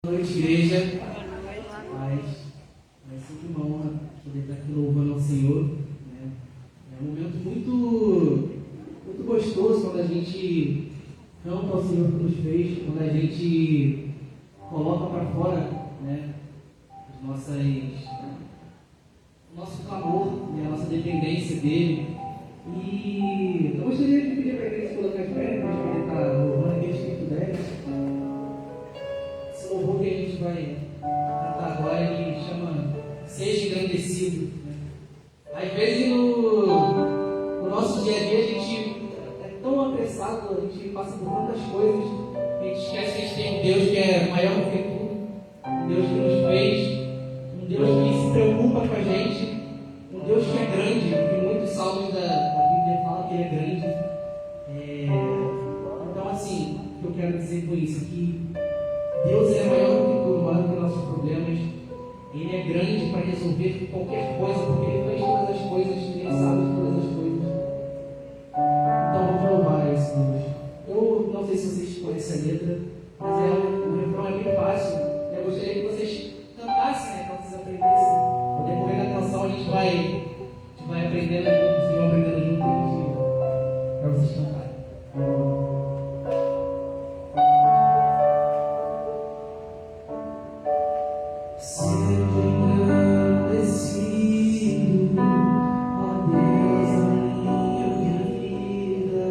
Boa noite, igreja. Mas sempre uma honra poder estar aqui louvando ao Senhor, né? É um momento muito gostoso quando a gente canta ao Senhor que nos fez, quando a gente coloca para fora, né, o nosso clamor, né, a nossa dependência dele. E eu gostaria de pedir para a igreja se colocar de pé, para a gente poder estar louvando aquele Espírito 10. Esse louvor que a gente vai cantar agora, ele chama Seja Engrandecido, né? Às vezes no nosso dia a dia a gente é tão apressado, a gente passa por tantas coisas, a gente esquece que a gente tem um Deus que é maior do que tudo, um Deus que nos fez, um Deus que se preocupa com a gente, um Deus que é grande, e muitos salmos da Bíblia falam que ele é grande. Então, assim, o que eu quero dizer com isso? Que Deus é maior do que tudo, maior do que nossos problemas. Ele é grande para resolver qualquer coisa, porque Ele fez todas as coisas, Ele sabe de todas as coisas. Então vamos louvar esse Deus. Eu não sei se vocês conhecem a letra, mas o refrão é bem fácil. Eu gostaria que vocês cantassem, né, para vocês aprendessem. No decorrer da canção a gente vai aprendendo juntos, vocês vão aprendendo juntos para vocês cantarem. Seja engrandecido, ó Deus, na minha vida.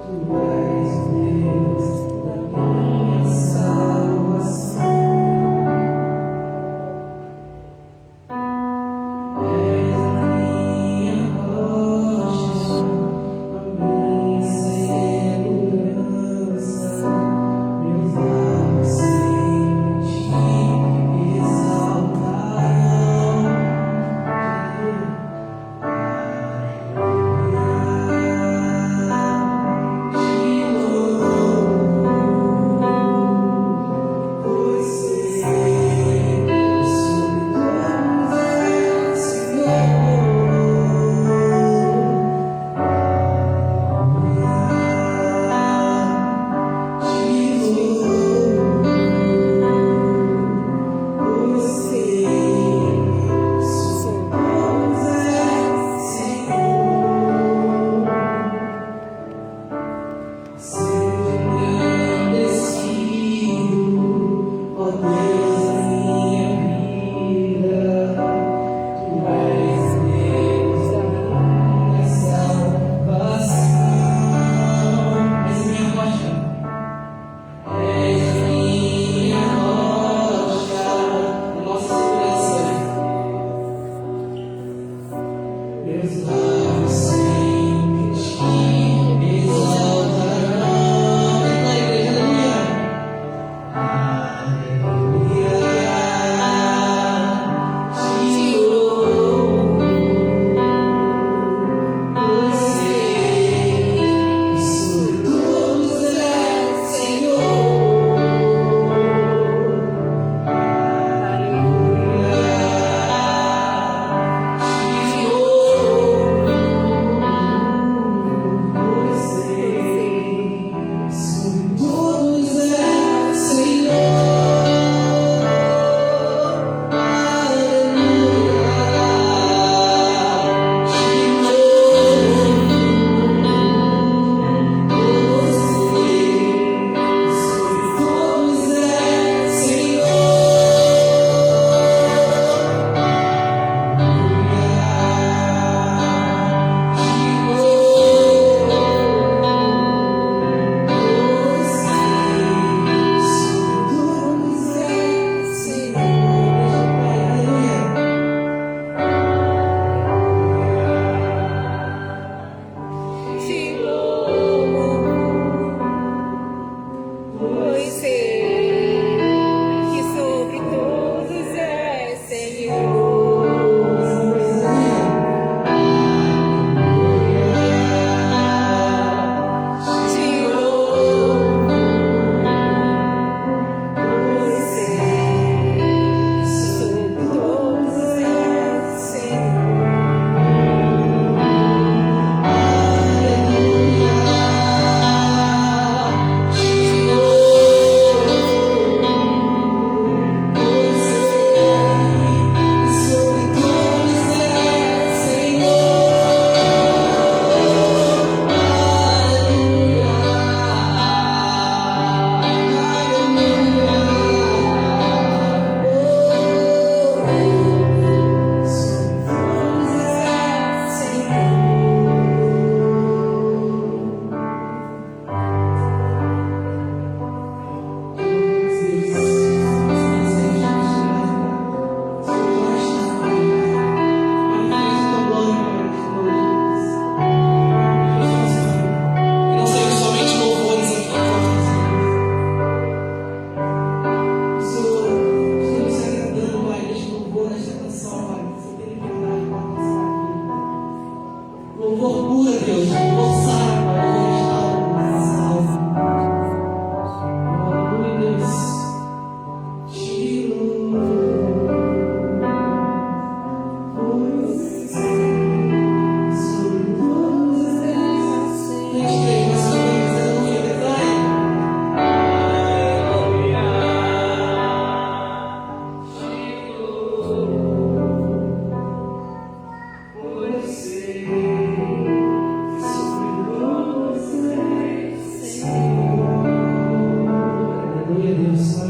Tu és o Deus da minha salvação. És a minha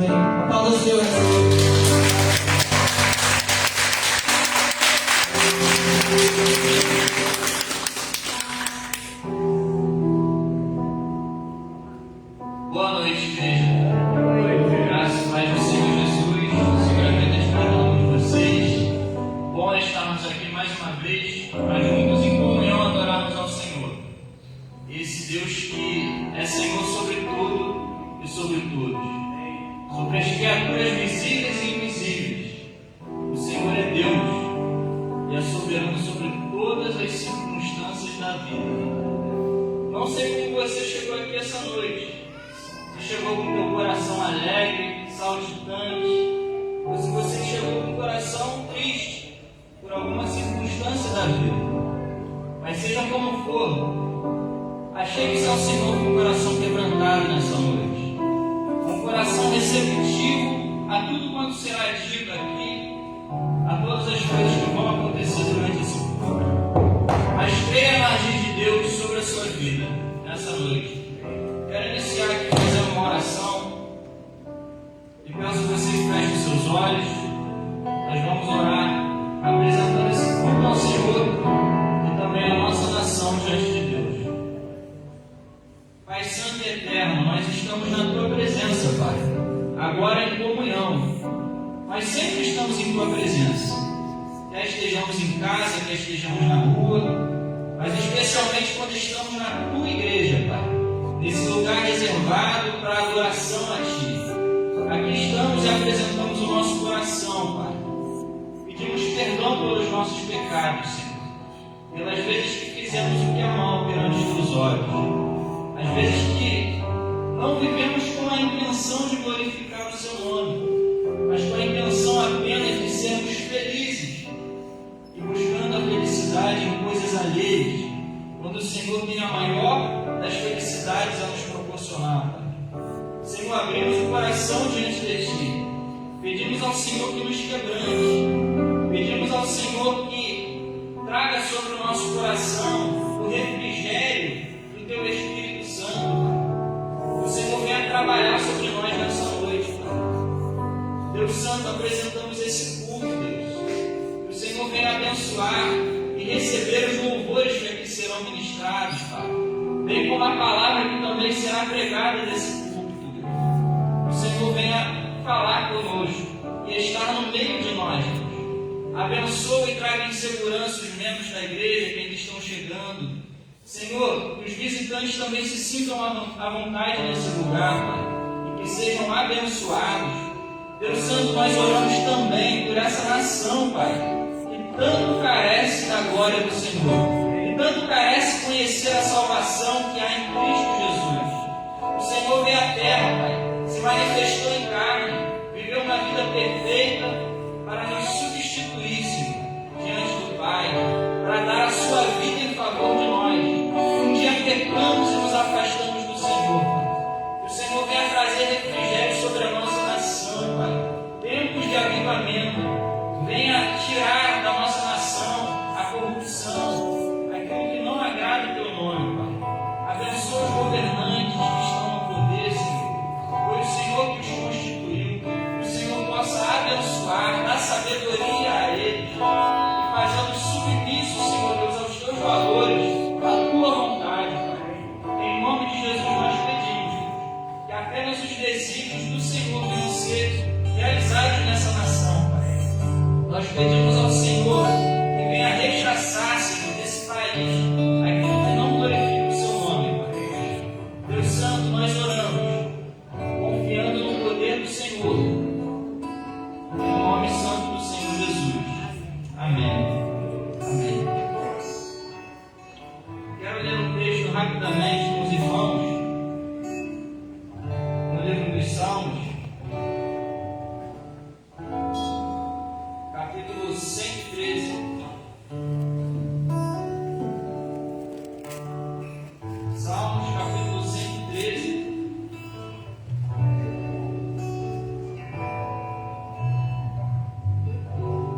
Amém. Aplauda o Senhor. Boa noite, igreja. Boa noite. Graças a Deus do Senhor Jesus. Senhor, a vida de cada um de vocês. Bom estarmos aqui mais uma vez, para juntos em comunhão adorarmos ao Senhor. Esse Deus que é Senhor sobre tudo e sobre todos. Sobre as criaturas visíveis e invisíveis. O Senhor é Deus e é soberano sobre todas as circunstâncias da vida. Não sei como você chegou aqui essa noite. Você chegou com o teu coração alegre, saltitante, ou se você chegou com o coração triste por alguma circunstância da vida. Mas seja como for, achegue-se ao Senhor com o coração quebrantado nessa noite, com o coração receptivo a tudo quanto será dito aqui, a todas as coisas que vão acontecer durante esse culto. Mas creia na agir de Deus sobre a sua vida nessa noite. Quero iniciar aqui fazendo uma oração e peço que vocês fechem seus olhos. Nós vamos orar apresentando esse culto ao Senhor e também a nossa nação diante de Deus. Pai Santo e Eterno, nós estamos na Tua presença, Pai, agora em comunhão. Nós sempre estamos em Tua presença, quer estejamos em casa, quer estejamos na rua, mas especialmente quando estamos na Tua igreja, Pai, nesse lugar reservado para adoração a Ti. Aqui estamos e apresentamos o nosso coração, Pai. Pedimos perdão pelos nossos pecados, Senhor, pelas vezes que fizemos o que é mal perante os Teus olhos, às vezes que não vivemos com a intenção de glorificar o Seu nome, mas com a intenção apenas de sermos felizes e buscando a felicidade em coisas alheias, quando o Senhor tem a maior das felicidades a nos proporcionar, Pai. Senhor, abrimos o coração diante de Ti. Pedimos ao Senhor que nos quebrante. Pedimos ao Senhor que traga sobre o nosso coração o refrigério do Teu Espírito Santo, Pai. O Senhor venha trabalhar sobre nós nessa noite, Pai. Deus Santo, apresentamos esse culto, Deus. Que o Senhor venha abençoar e receber os louvores que aqui serão ministrados, Pai. Bem como a palavra que também será pregada nesse culto, Deus. O Senhor venha falar conosco e estar no meio de nós, Deus. Abençoe e traga em segurança os membros da igreja que ainda estão chegando. Senhor, que os visitantes também se sintam à vontade nesse lugar, Pai, e que sejam abençoados. Deus Santo, nós oramos também por essa nação, Pai, que tanto carece da glória do Senhor, e tanto carece conhecer a salvação que há em Cristo Jesus. O Senhor veio à terra, Pai, se manifestou em carne, viveu uma vida perfeita para nos substituir, Senhor, diante do Pai, para dar a sua vida em favor de nós. Um dia pecamos e nos afastamos do Senhor, Pai. Que o Senhor venha trazer refrigério sobre a nossa nação, Pai. Tempos de avivamento. Venha tirar da nossa nação a corrupção, aquilo que não agrada o Teu nome, Pai. Abençoa os governantes que estão no poder, Senhor. Foi o Senhor que os constituiu. Que o Senhor possa abençoar, dar sabedoria a eles, e fazê-los submissos, Senhor Deus, aos Teus valores, à Tua vontade, Pai. Em nome de Jesus nós pedimos que apenas os desígnios do Senhor venham ser realizados nessa nação, Pai. Nós pedimos ao Senhor que venha rechaçar, Senhor, desse país aquilo que não glorifica o Seu nome, Pai. Deus Santo, nós oramos, confiando no poder do Senhor, no nome santo do Senhor Jesus. Amém. Amém. Quero ler um texto rapidamente com os irmãos, no livro dos Salmos, capítulo 113. Salmos, capítulo 113.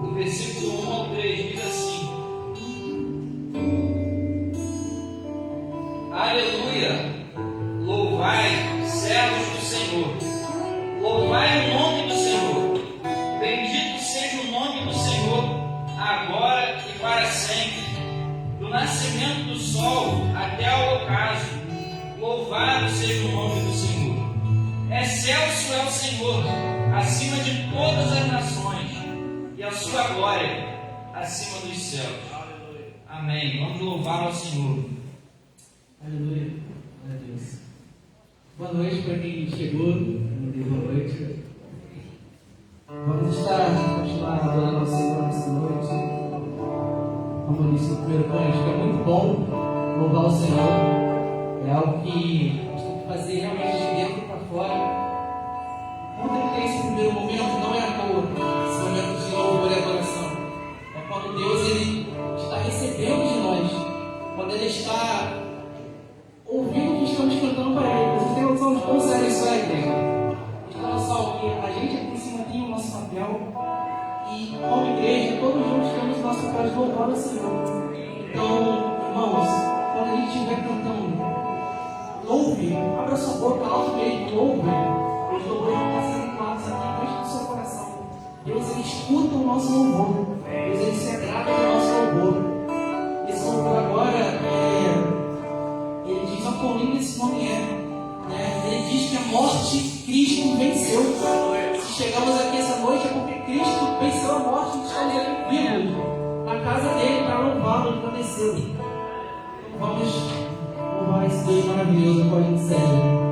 Do versículo 1 ao 3, diz assim: Aleluia! Louvai, servos do Senhor, Louvai o nome do Senhor. Bendito seja o nome do Senhor, agora e para sempre. Do nascimento do sol até o ocaso, louvado seja o nome do Senhor. Excelso é o Senhor, acima de todas as nações, e a sua glória acima dos céus. Amém. Vamos louvar ao Senhor. Aleluia. Glória a Deus. Boa noite para quem chegou. Boa noite. Vamos continuar adorando ao Senhor nessa noite. Como disse no primeiro cântico, é muito bom louvar o Senhor. É algo que a gente tem que fazer realmente de dentro para fora. Quando ele tem esse primeiro momento, não é à toa esse momento de louvor e adoração. É quando Deus ele está recebendo de nós. Quando ele está ouvindo o que estamos cantando para ele. Vocês têm noção de quão sério isso é, igreja? Então, só que a gente aqui em cima tem o nosso papel e, como igreja, todos juntos temos o nosso papel de louvar o Senhor. Então, irmãos, quando a gente estiver cantando, louve, abra sua boca alto mesmo, louve. Os louvores vão estar sendo claros aqui dentro do seu coração. Deus ele escuta o nosso louvor. Deus ele se agrada do nosso louvor. Esse louvor agora ele diz: ó, quão lindo esse nome é. Ele diz que a morte Cristo venceu. Se chegamos aqui essa noite é porque Cristo venceu a morte e estamos aqui vivos na casa dele para louvá-lo e engrandecer. Então vamos louvar esse Deus maravilhoso com a gente serve.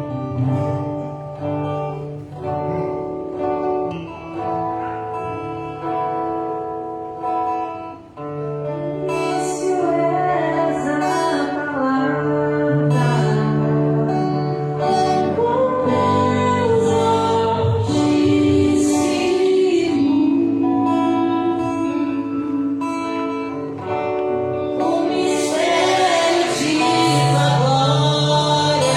O mistério de tua glória.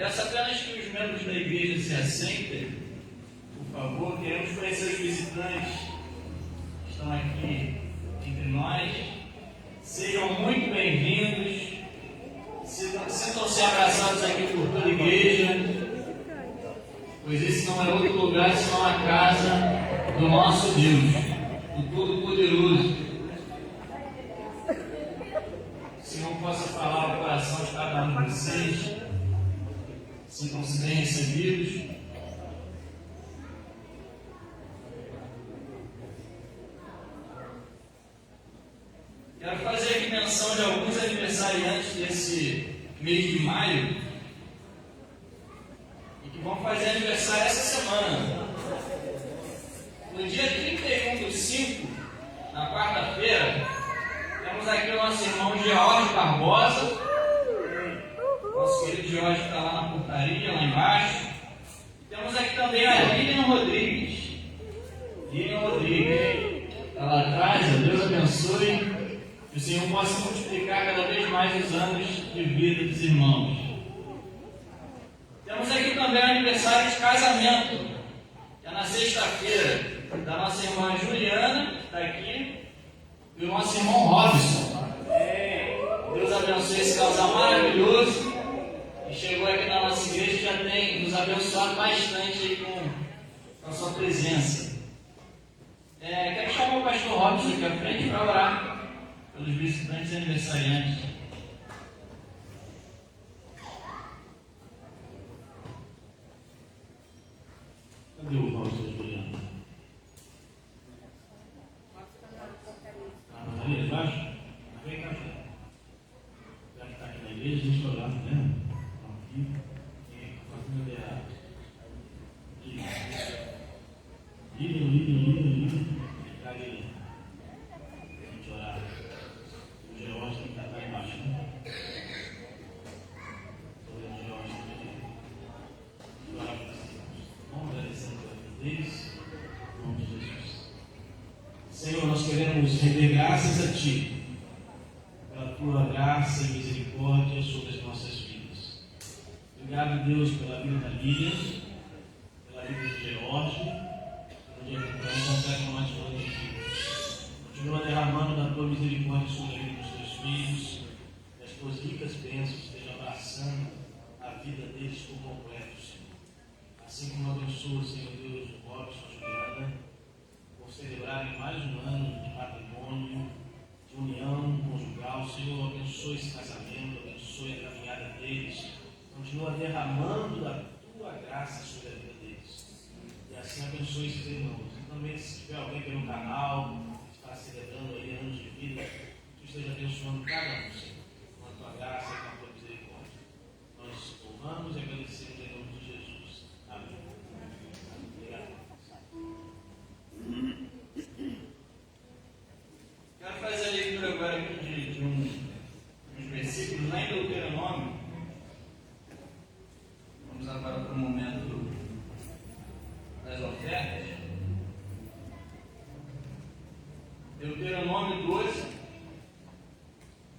peço apenas que os membros da igreja se assentem, por favor. Queremos conhecer os visitantes que estão aqui entre nós. Sejam muito bem-vindos. Sintam-se abraçados aqui por toda a igreja, pois esse não é outro lugar senão a casa do nosso Deus, do Todo-Poderoso. Que o Senhor possa falar ao coração de cada um de vocês. Sintam-se bem recebidos. Quero fazer aqui menção de alguns aniversariantes desse mês de maio e que vão fazer aniversário essa semana. No dia 31/5, na quarta-feira, temos aqui o nosso irmão George Barbosa. Nosso querido George está lá na portaria, lá embaixo. Temos aqui também a Lilian Rodrigues. Lilian Rodrigues está lá atrás. Deus abençoe. Que o Senhor possa multiplicar cada vez mais os anos de vida dos irmãos. Temos aqui também o aniversário de casamento, que é na sexta-feira, da nossa irmã Juliana, está aqui, e o nosso irmão Robson. Deus abençoe esse casal maravilhoso, que chegou aqui na nossa igreja e já tem nos abençoado bastante aí com a sua presença. Quero chamar o pastor Robson aqui à frente para orar pelos visitantes e aniversariantes. Cadê o Robson, Juliana? Na portaria de baixo? Vem cá, já que está aqui na igreja, deixa eu olhar, né? Aqui, fazendo errado. Líder. Cadê? A gente orar. O George tem que estar lá embaixo, né? Estou vendo o George também. Orar para os irmãos. Vamos agradecendo pela vida deles. Em nome de Jesus. Senhor, nós queremos render graças a Ti, pela Tua graça e misericórdia sobre as nossas vidas. Obrigado, Deus, pela vida da Lilian, pela vida do George. Dia que consegue mais anos de vida. Continua derramando da tua misericórdia sobre a vida dos teus filhos, das tuas ricas bênçãos, esteja abraçando a vida deles por completo, Senhor. Assim como abençoa, Senhor Deus, o Robson, a Juliana, por celebrarem mais um ano de matrimônio, de união conjugal. Senhor, abençoe esse casamento, abençoe a caminhada deles. Continua derramando da tua graça sobre a vida deles. E assim abençoe esses irmãos. E também, se tiver alguém pelo canal que está celebrando aí anos de vida, que tu esteja abençoando cada um, Senhor, com a tua graça e com a tua misericórdia. Nós louvamos e agradecemos em nome de Jesus. Amém. Obrigado. Quero fazer a leitura agora aqui de uns versículos lá em Deuteronômio. Vamos agora para o momento das ofertas. Deuteronômio 12,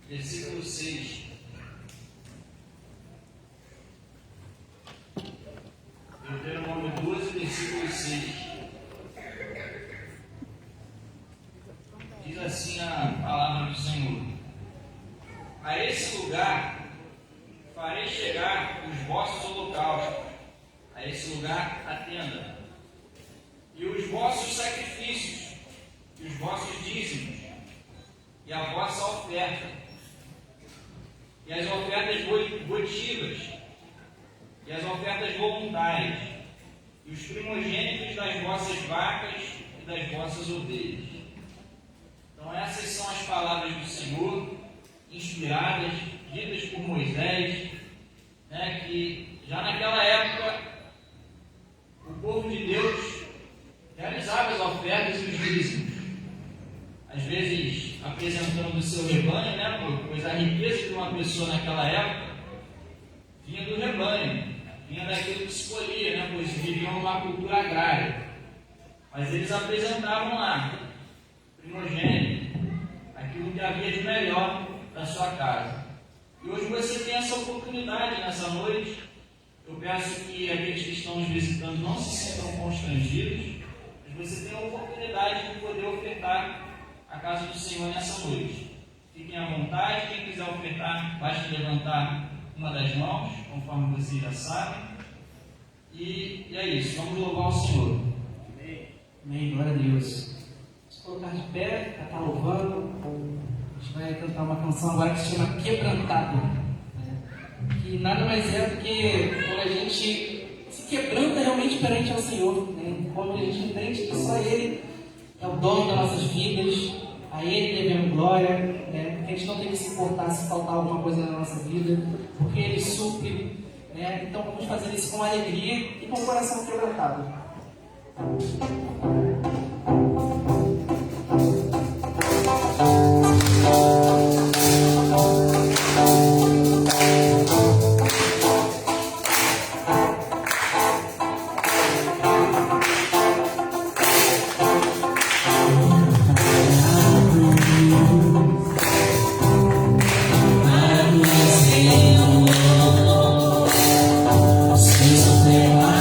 versículo 6. Deuteronômio 12, versículo 6. Diz assim a palavra do Senhor: a esse lugar farei chegar os vossos holocaustos, a esse lugar a tenda, e os vossos sacrifícios, e os vossos dízimos, e a vossa oferta, e as ofertas votivas, e as ofertas voluntárias, e os primogênitos das vossas vacas e das vossas ovelhas. Então essas são as palavras do Senhor, inspiradas, ditas por Moisés, que já naquela época o povo de Deus realizava as ofertas e os dízimos, às vezes apresentando o seu rebanho, pois a riqueza de uma pessoa naquela época vinha do rebanho, vinha daquilo que se colhia, pois viviam numa cultura agrária. Mas eles apresentavam lá, primogênito, aquilo que havia de melhor da sua casa. E hoje você tem essa oportunidade nessa noite. Eu peço que aqueles que estão nos visitando não se sintam constrangidos, mas você tenha a oportunidade de poder ofertar a casa do Senhor nessa noite. Fiquem à vontade, quem quiser ofertar, basta levantar uma das mãos, conforme vocês já sabem. E é isso, vamos louvar o Senhor. Amém, glória a Deus. Vamos colocar de pé, para estar louvando. A gente vai cantar uma canção agora que se chama Quebrantado. Que nada mais é do que quando a gente se quebranta realmente perante ao Senhor. Né? Quando a gente entende que só Ele é o dono das nossas vidas, a Ele devemos glória, né? Que a gente não tem que se importar se faltar alguma coisa na nossa vida, porque Ele supre. Né? Então vamos fazer isso com alegria e com o coração quebrantado. Preciso ter mais.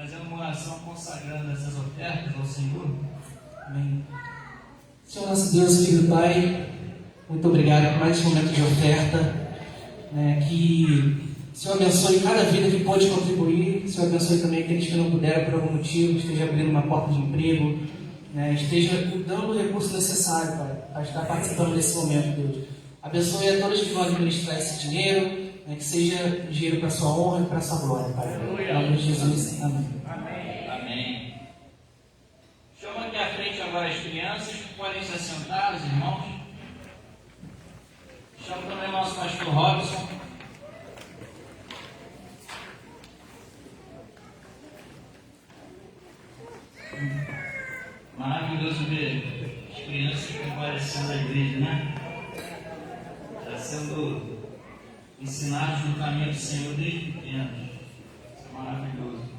fazendo uma oração consagrando essas ofertas ao Senhor. Amém. Senhor nosso Deus, Filho e Pai, muito obrigado por mais esse momento de oferta, que o Senhor abençoe cada vida que pôde contribuir. O Senhor abençoe também aqueles que não puderam por algum motivo, esteja abrindo uma porta de emprego, esteja dando o recurso necessário para estar participando desse momento, Deus. Abençoe a todos que vão administrar esse dinheiro, que seja dinheiro para a sua honra e para a sua glória, Pai. Em nome de Jesus, amém. Amém. Chama aqui à frente agora as crianças que podem se assentar, os irmãos. Chama também o nosso pastor Robson. Maravilhoso ver as crianças comparecendo à igreja, né? Já sendo ensinados no caminho do Senhor desde pequenos. Isso é maravilhoso.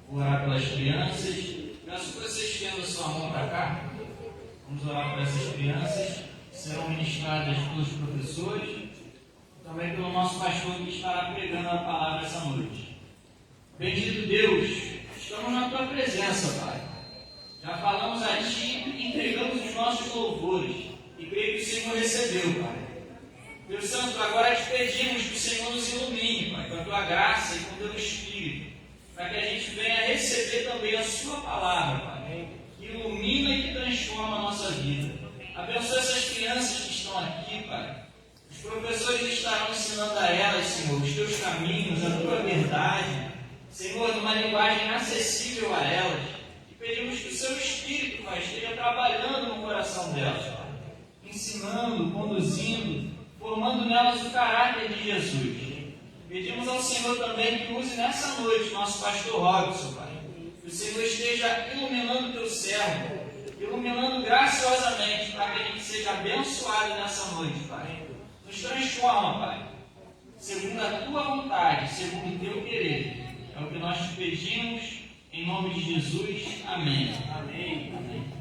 Vou orar pelas crianças. Peço que vocês estendam sua mão para cá. Vamos orar por essas crianças que serão ministradas pelos professores e também pelo nosso pastor que estará pregando a palavra essa noite. Bendito Deus, estamos na tua presença, Pai. Já falamos a Ti e entregamos os nossos louvores. E creio que o Senhor recebeu, Pai. Deus Santo, agora te pedimos que o Senhor nos ilumine, Pai, com a Tua graça e com o Teu Espírito, para que a gente venha receber também a Sua palavra, Pai, que ilumina e que transforma a nossa vida. Abençoa essas crianças que estão aqui, Pai. Os professores estarão ensinando a elas, Senhor, os Teus caminhos, a Tua verdade, Senhor, numa linguagem acessível a elas. E pedimos que o Seu Espírito, Pai, esteja trabalhando no coração delas, Pai, ensinando, conduzindo, formando nelas o caráter de Jesus. Pedimos ao Senhor também que use nessa noite nosso pastor Robson, Pai. Que o Senhor esteja iluminando o Teu servo, iluminando graciosamente, para que a gente seja abençoado nessa noite, Pai. Nos transforma, Pai, segundo a Tua vontade, segundo o Teu querer. É o que nós te pedimos, em nome de Jesus. Amém. Amém. Amém.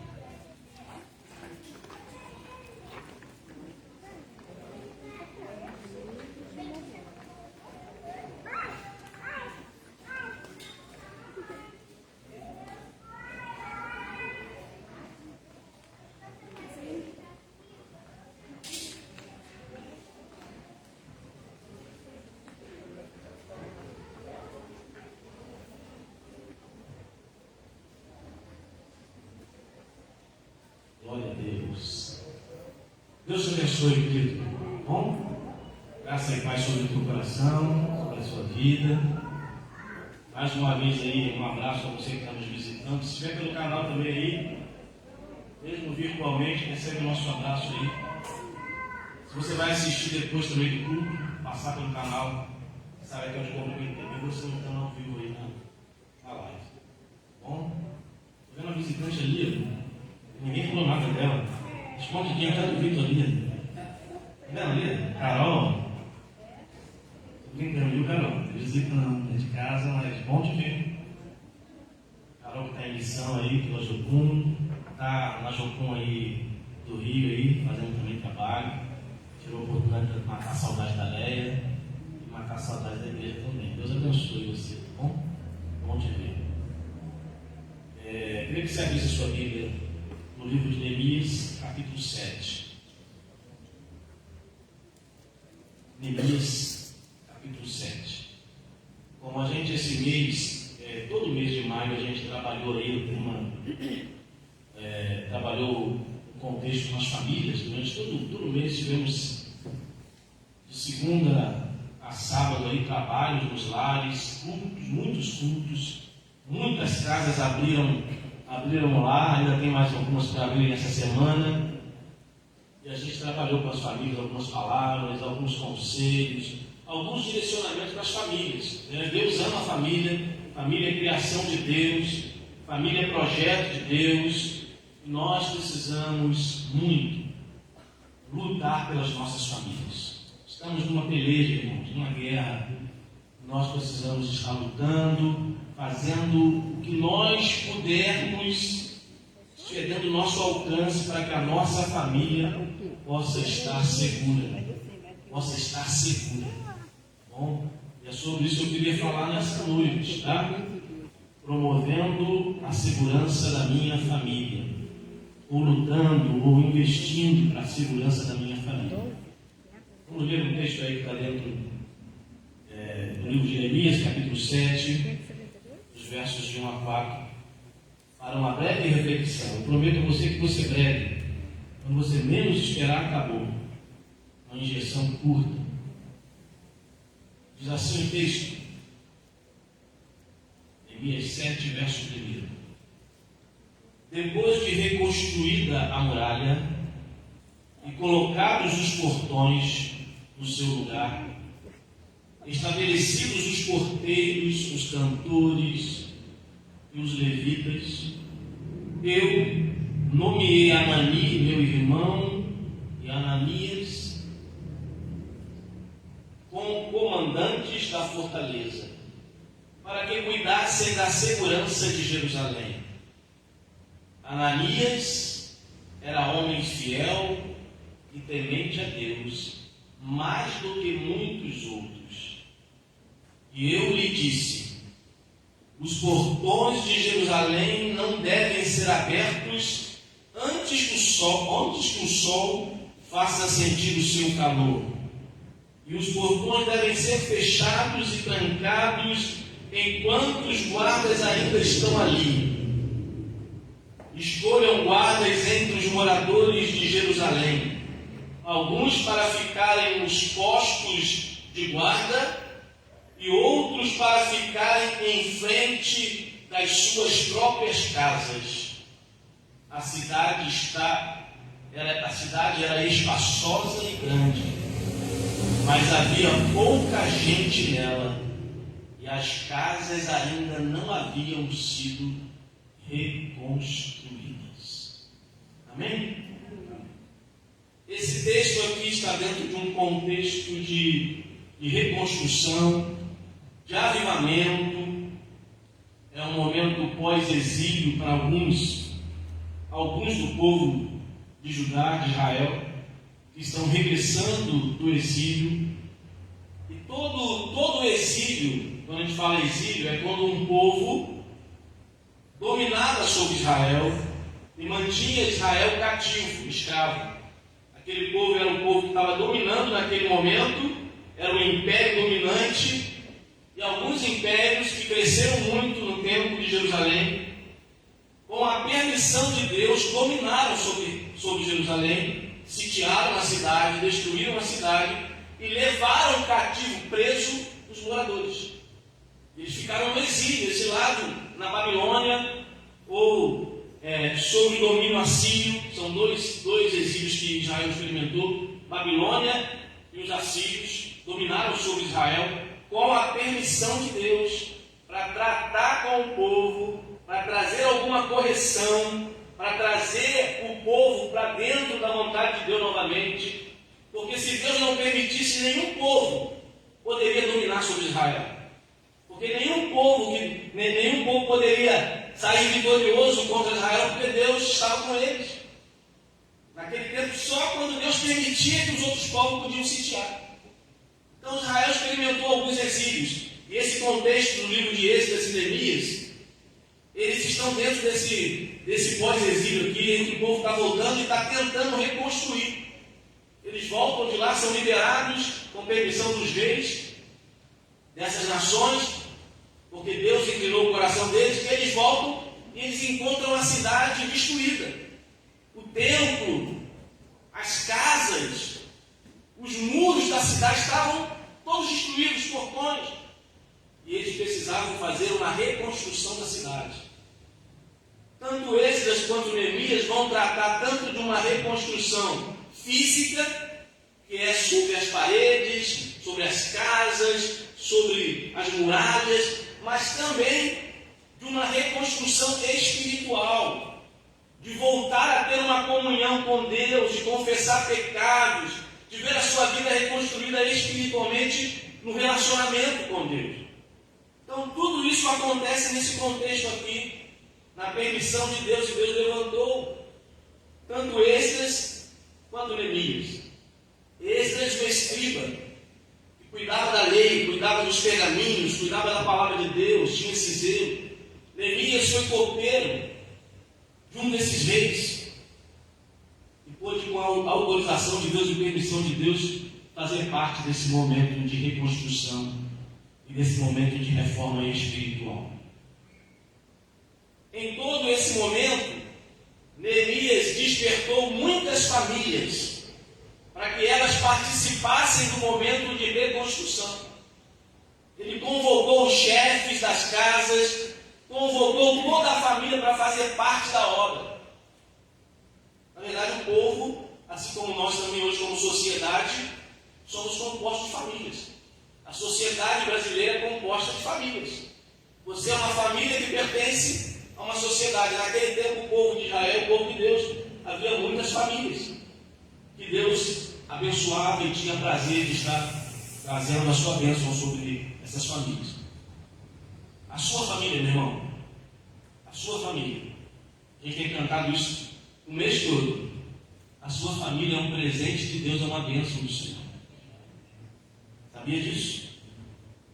Glória a Deus. Deus te abençoe, querido. Bom? Graça e paz sobre o teu coração, sobre a sua vida. Mais uma vez aí, um abraço para você que está nos visitando. Se estiver pelo canal também aí, mesmo virtualmente, recebe o nosso abraço aí. Se você vai assistir depois também do culto, passar pelo canal, sabe que é onde comprometer. Você não está ao vivo aí na live. Bom? Estou vendo a visitante ali, ninguém falou nada dela. Responde quem está no Vitor ali. Não, ali, Carol. Tô brincando, viu, Carol? Visita não, de casa, mas bom te ver. Carol que está em missão aí pela Jocum, está na Jocum aí do Rio aí, fazendo também trabalho. Tirou a oportunidade de matar a saudade da Leia e matar a saudade da igreja também. Deus abençoe você, tá bom? Bom te ver. Queria que você abrisse a sua Bíblia no livro de Neemias, capítulo 7. Neemias, capítulo 7. Como a gente esse mês, todo mês de maio, a gente trabalhou aí trabalhou o contexto com as famílias. Durante todo o mês tivemos de segunda a sábado aí trabalhos nos lares, cultos, muitos cultos, muitas casas abriram lá, ainda tem mais algumas para abrir essa semana. E a gente trabalhou com as famílias algumas palavras, alguns conselhos, alguns direcionamentos para as famílias. Deus ama a família, família é criação de Deus, família é projeto de Deus. E nós precisamos muito lutar pelas nossas famílias. Estamos numa peleja, irmãos, numa guerra. Nós precisamos estar lutando, fazendo o que nós pudermos, estiver nosso alcance, para que a nossa família possa estar segura, possa estar segura. Bom, e é sobre isso que eu queria falar nessa noite, tá? Promovendo a segurança da minha família, ou lutando, ou investindo para a segurança da minha família. Vamos ler um texto aí que está dentro do livro de Jeremias, capítulo 7, os versos de 1 a 4, para uma breve reflexão. Eu prometo a você que você breve, quando você menos esperar, acabou. Uma injeção curta. Diz assim o texto, Jeremias 7, verso 1. Depois de reconstruída a muralha e colocados os portões no seu lugar, estabelecidos os porteiros, os cantores e os levitas, eu nomeei Anani, meu irmão, e Ananias como comandantes da fortaleza, para que cuidassem da segurança de Jerusalém. Ananias era homem fiel e temente a Deus, mais do que muitos outros. E eu lhe disse: os portões de Jerusalém não devem ser abertos antes que o sol faça sentir o seu calor. E os portões devem ser fechados e trancados enquanto os guardas ainda estão ali. Escolham guardas entre os moradores de Jerusalém, alguns para ficarem nos postos de guarda e outros para ficarem em frente das suas próprias casas. A cidade era espaçosa e grande, mas havia pouca gente nela e as casas ainda não haviam sido reconstruídas. Amém? Esse texto aqui está dentro de um contexto de reconstrução, de avivamento. É um momento pós-exílio para alguns do povo de Judá, de Israel, que estão regressando do exílio. E todo exílio, quando a gente fala exílio, é quando um povo dominava sobre Israel e mantinha Israel cativo, escravo. Aquele povo era um povo que estava dominando naquele momento, era um império dominante, e alguns impérios que cresceram muito no tempo de Jerusalém, com a permissão de Deus, dominaram sobre Jerusalém, sitiaram a cidade, destruíram a cidade e levaram cativo, preso, os moradores. Eles ficaram no exílio, esse lado na Babilônia, ou sob o domínio assírio. São dois exílios que Israel experimentou: Babilônia e os assírios dominaram sobre Israel, com a permissão de Deus, para tratar com o povo, para trazer alguma correção, para trazer o povo para dentro da vontade de Deus novamente. Porque se Deus não permitisse, nenhum povo poderia dominar sobre Israel. Porque nenhum povo poderia sair vitorioso contra Israel, porque Deus estava com eles. Naquele tempo, só quando Deus permitia que os outros povos podiam sitiar. Então Israel experimentou alguns exílios. E esse contexto do livro de Êxodo e Neemias, eles estão dentro desse pós-exílio aqui, em que o povo está voltando e está tentando reconstruir. Eles voltam de lá, são liberados com permissão dos reis dessas nações, porque Deus inclinou o coração deles, e eles voltam e eles encontram a cidade destruída. O templo, as casas, os muros da cidade estavam todos destruídos, os portões. E eles precisavam fazer uma reconstrução da cidade. Tanto Êxodo quanto Neemias vão tratar tanto de uma reconstrução física, que é sobre as paredes, sobre as casas, sobre as muralhas, mas também de uma reconstrução espiritual, de voltar a ter uma comunhão com Deus, de confessar pecados, de ver a sua vida reconstruída espiritualmente no relacionamento com Deus. Então tudo isso acontece nesse contexto aqui, na permissão de Deus, e Deus levantou tanto Esdras quanto Neemias. Esdras escriba, que cuidava da lei, cuidava dos pergaminhos, cuidava da palavra de Deus, tinha esse zelo. Neemias foi copeiro de um desses reis e pôde, com a autorização de Deus e permissão de Deus, fazer parte desse momento de reconstrução e desse momento de reforma espiritual. Em todo esse momento, Neemias despertou muitas famílias para que elas participassem do momento de reconstrução. Ele convocou os chefes das casas, convocou toda a família para fazer parte da obra. Na verdade, o povo, assim como nós também hoje como sociedade, somos compostos de famílias. A sociedade brasileira é composta de famílias. Você é uma família que pertence a uma sociedade. Naquele tempo, o povo de Israel, o povo de Deus, havia muitas famílias que Deus abençoava e tinha prazer de estar trazendo a sua bênção sobre essas famílias. A sua família, meu irmão, a sua família, a gente tem cantado isso o mês todo. A sua família é um presente de Deus, é uma bênção do Senhor. Sabia disso?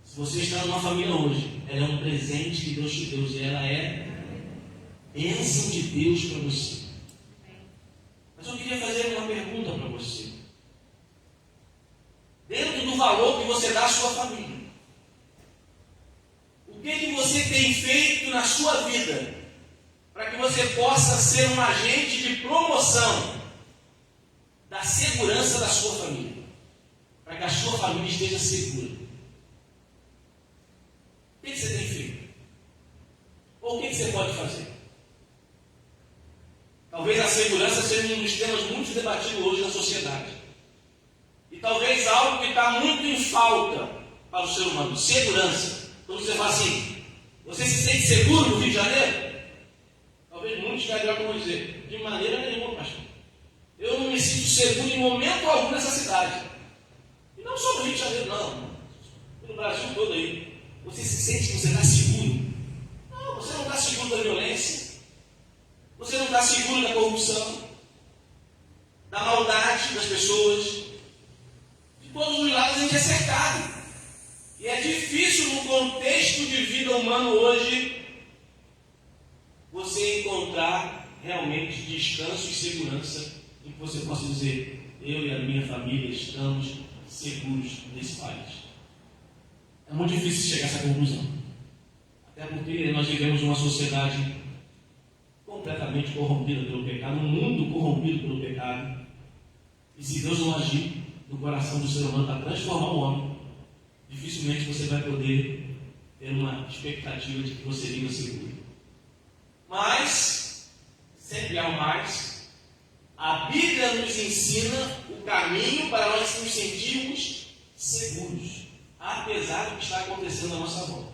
Se você está numa família hoje, ela é um presente que Deus te deu e ela é bênção de Deus para você. Mas eu queria fazer uma pergunta para você. Dentro do valor que você dá à sua família, o que você tem feito na sua vida para que você possa ser um agente de promoção da segurança da sua família? Para que a sua família esteja segura. O que você tem feito? Ou o que você pode fazer? Talvez a segurança seja um dos temas muito debatidos hoje na sociedade. E talvez algo que está muito em falta para o ser humano. Segurança. Então você fala assim, você se sente seguro no Rio de Janeiro? Talvez muitos cariocas vão dizer, de maneira nenhuma, pastor. Eu não me sinto seguro em momento algum nessa cidade. E não só no Rio de Janeiro, não. No Brasil todo aí. Você se sente que você está seguro? Não, você não está seguro da violência. Você não está seguro da corrupção, da maldade das pessoas. De todos os lados a gente é cercado. E é difícil no contexto de vida humano hoje você encontrar realmente descanso e segurança em que você possa dizer, eu e a minha família estamos seguros nesse país. É muito difícil chegar a essa conclusão. Até porque nós vivemos numa sociedade completamente corrompida pelo pecado, um mundo corrompido pelo pecado. E se Deus não agir no coração do ser humano para transformar o homem, dificilmente você vai poder ter uma expectativa de que você viva seguro. Mas, sempre há um mais, a Bíblia nos ensina o caminho para nós nos sentirmos seguros, apesar do que está acontecendo à nossa volta.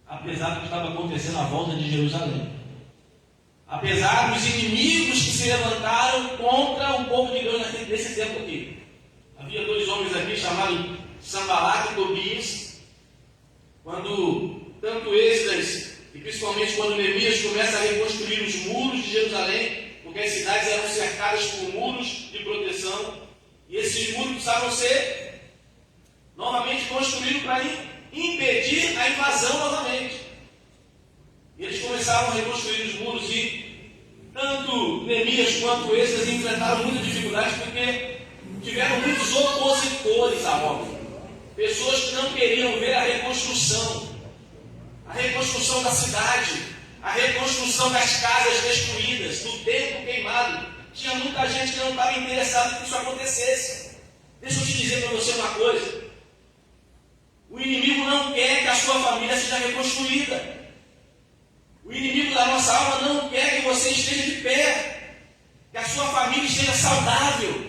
Apesar do que estava acontecendo à volta de Jerusalém. Apesar dos inimigos que se levantaram contra o povo de Deus nesse tempo aqui. Havia dois homens aqui chamados Sanbalat e Tobias. Quando tanto Esdras e principalmente quando Neemias começa a reconstruir os muros de Jerusalém, porque as cidades eram cercadas por muros de proteção, e esses muros precisavam ser novamente construídos para impedir a invasão novamente. E eles começaram a reconstruir os muros e tanto Neemias quanto Esdras enfrentaram muitas dificuldades porque tiveram muitos opositores à obra. Pessoas que não queriam ver a reconstrução da cidade, a reconstrução das casas destruídas, do templo queimado. Tinha muita gente que não estava interessada que isso acontecesse. Deixa eu te dizer para você uma coisa. O inimigo não quer que a sua família seja reconstruída. O inimigo da nossa alma não quer que você esteja de pé, que a sua família esteja saudável.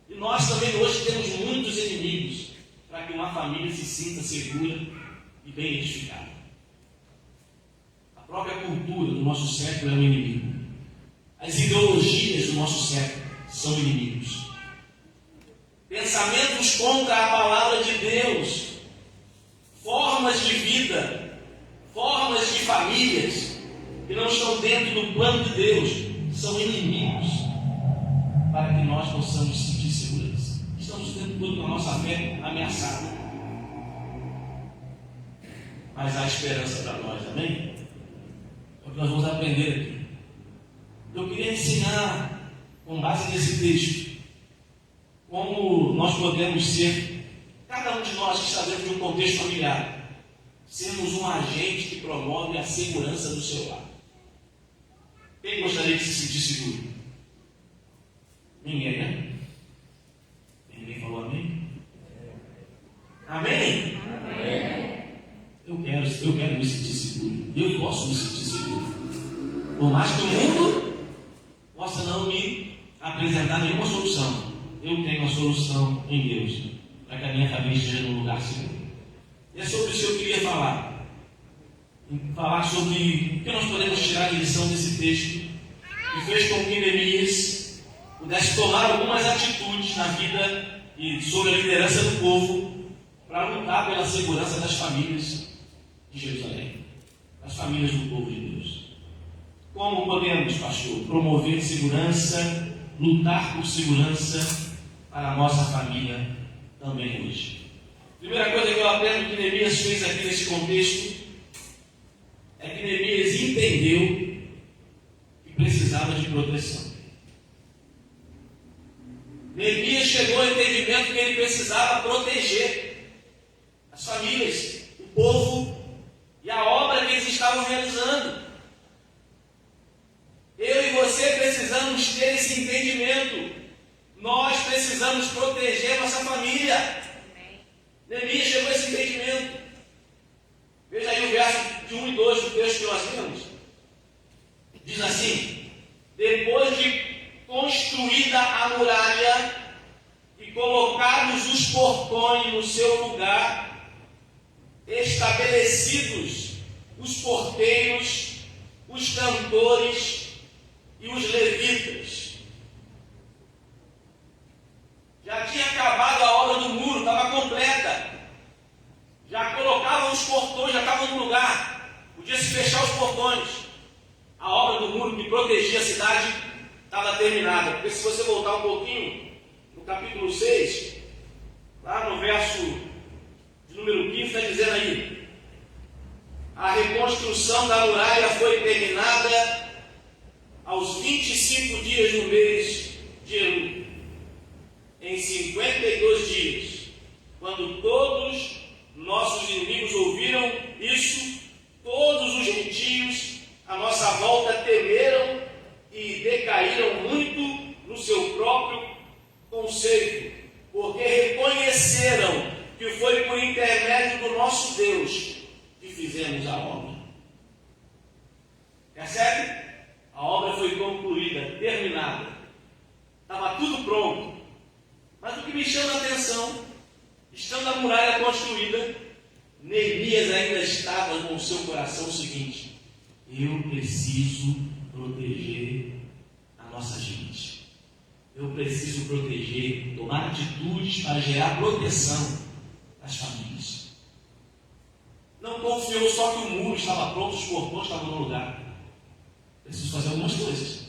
E nós também hoje temos muitos inimigos para que uma família se sinta segura e bem edificada. A própria cultura do nosso século é um inimigo. As ideologias do nosso século são inimigos. Pensamentos contra a palavra de Deus, formas de vida, formas de famílias que não estão dentro do plano de Deus são inimigos para que nós possamos sentir segurança. Estamos o tempo todo com a nossa fé ameaçada. Mas há esperança para nós, amém? É o que nós vamos aprender aqui. Eu queria ensinar, com base nesse texto, como nós podemos ser, cada um de nós que está dentro de um contexto familiar, sermos um agente que promove a segurança do seu lar. Quem gostaria de se sentir seguro? Ninguém, né? Ninguém falou amém? Amém? Amém. Eu quero me sentir seguro. Eu posso me sentir seguro. Por mais que o mundo possa não me apresentar nenhuma solução, eu tenho a solução em Deus, para que a minha família esteja num lugar seguro. E é sobre isso que eu queria falar. Falar sobre o que nós podemos tirar de lição desse texto, que fez com que Neemias pudesse tomar algumas atitudes na vida e sobre a liderança do povo, para lutar pela segurança das famílias de Jerusalém, das famílias do povo de Deus. Como podemos, pastor, promover segurança, lutar por segurança para a nossa família também hoje? Primeira coisa que eu aprendo que Neemias fez aqui nesse contexto é que Neemias entendeu que precisava de proteção. Neemias chegou ao entendimento que ele precisava proteger as famílias, o povo e a obra que eles estavam realizando. Eu e você precisamos ter esse entendimento. Nós precisamos proteger nossa família. Neemias chegou a esse entendimento. Veja aí o verso de 1 e 2 do texto que nós lemos. Diz assim: depois de construída a muralha e colocados os portões no seu lugar, estabelecidos os porteiros, os cantores e os levitas. Já tinha acabado a obra do muro, estava completa. Já colocavam os portões, já estavam no lugar. Podia se fechar os portões. A obra do muro que protegia a cidade estava terminada. Porque se você voltar um pouquinho, no capítulo 6, lá no verso de número 15, está dizendo aí: a reconstrução da muralha foi terminada aos 25 dias do mês de Elul, em 52 dias. Quando todos nossos inimigos ouviram isso, todos os gentios à nossa volta temeram e decaíram muito no seu próprio conceito, porque reconheceram que foi por intermédio do nosso Deus que fizemos a obra. Percebe? A obra foi concluída, terminada. Estava tudo pronto. Mas o que me chama a atenção, estando a muralha construída, Neemias ainda estava com o seu coração o seguinte: eu preciso proteger a nossa gente. Eu preciso proteger, tomar atitudes para gerar proteção às famílias. Não confiou só que o muro estava pronto, os portões estavam no lugar. Preciso fazer algumas coisas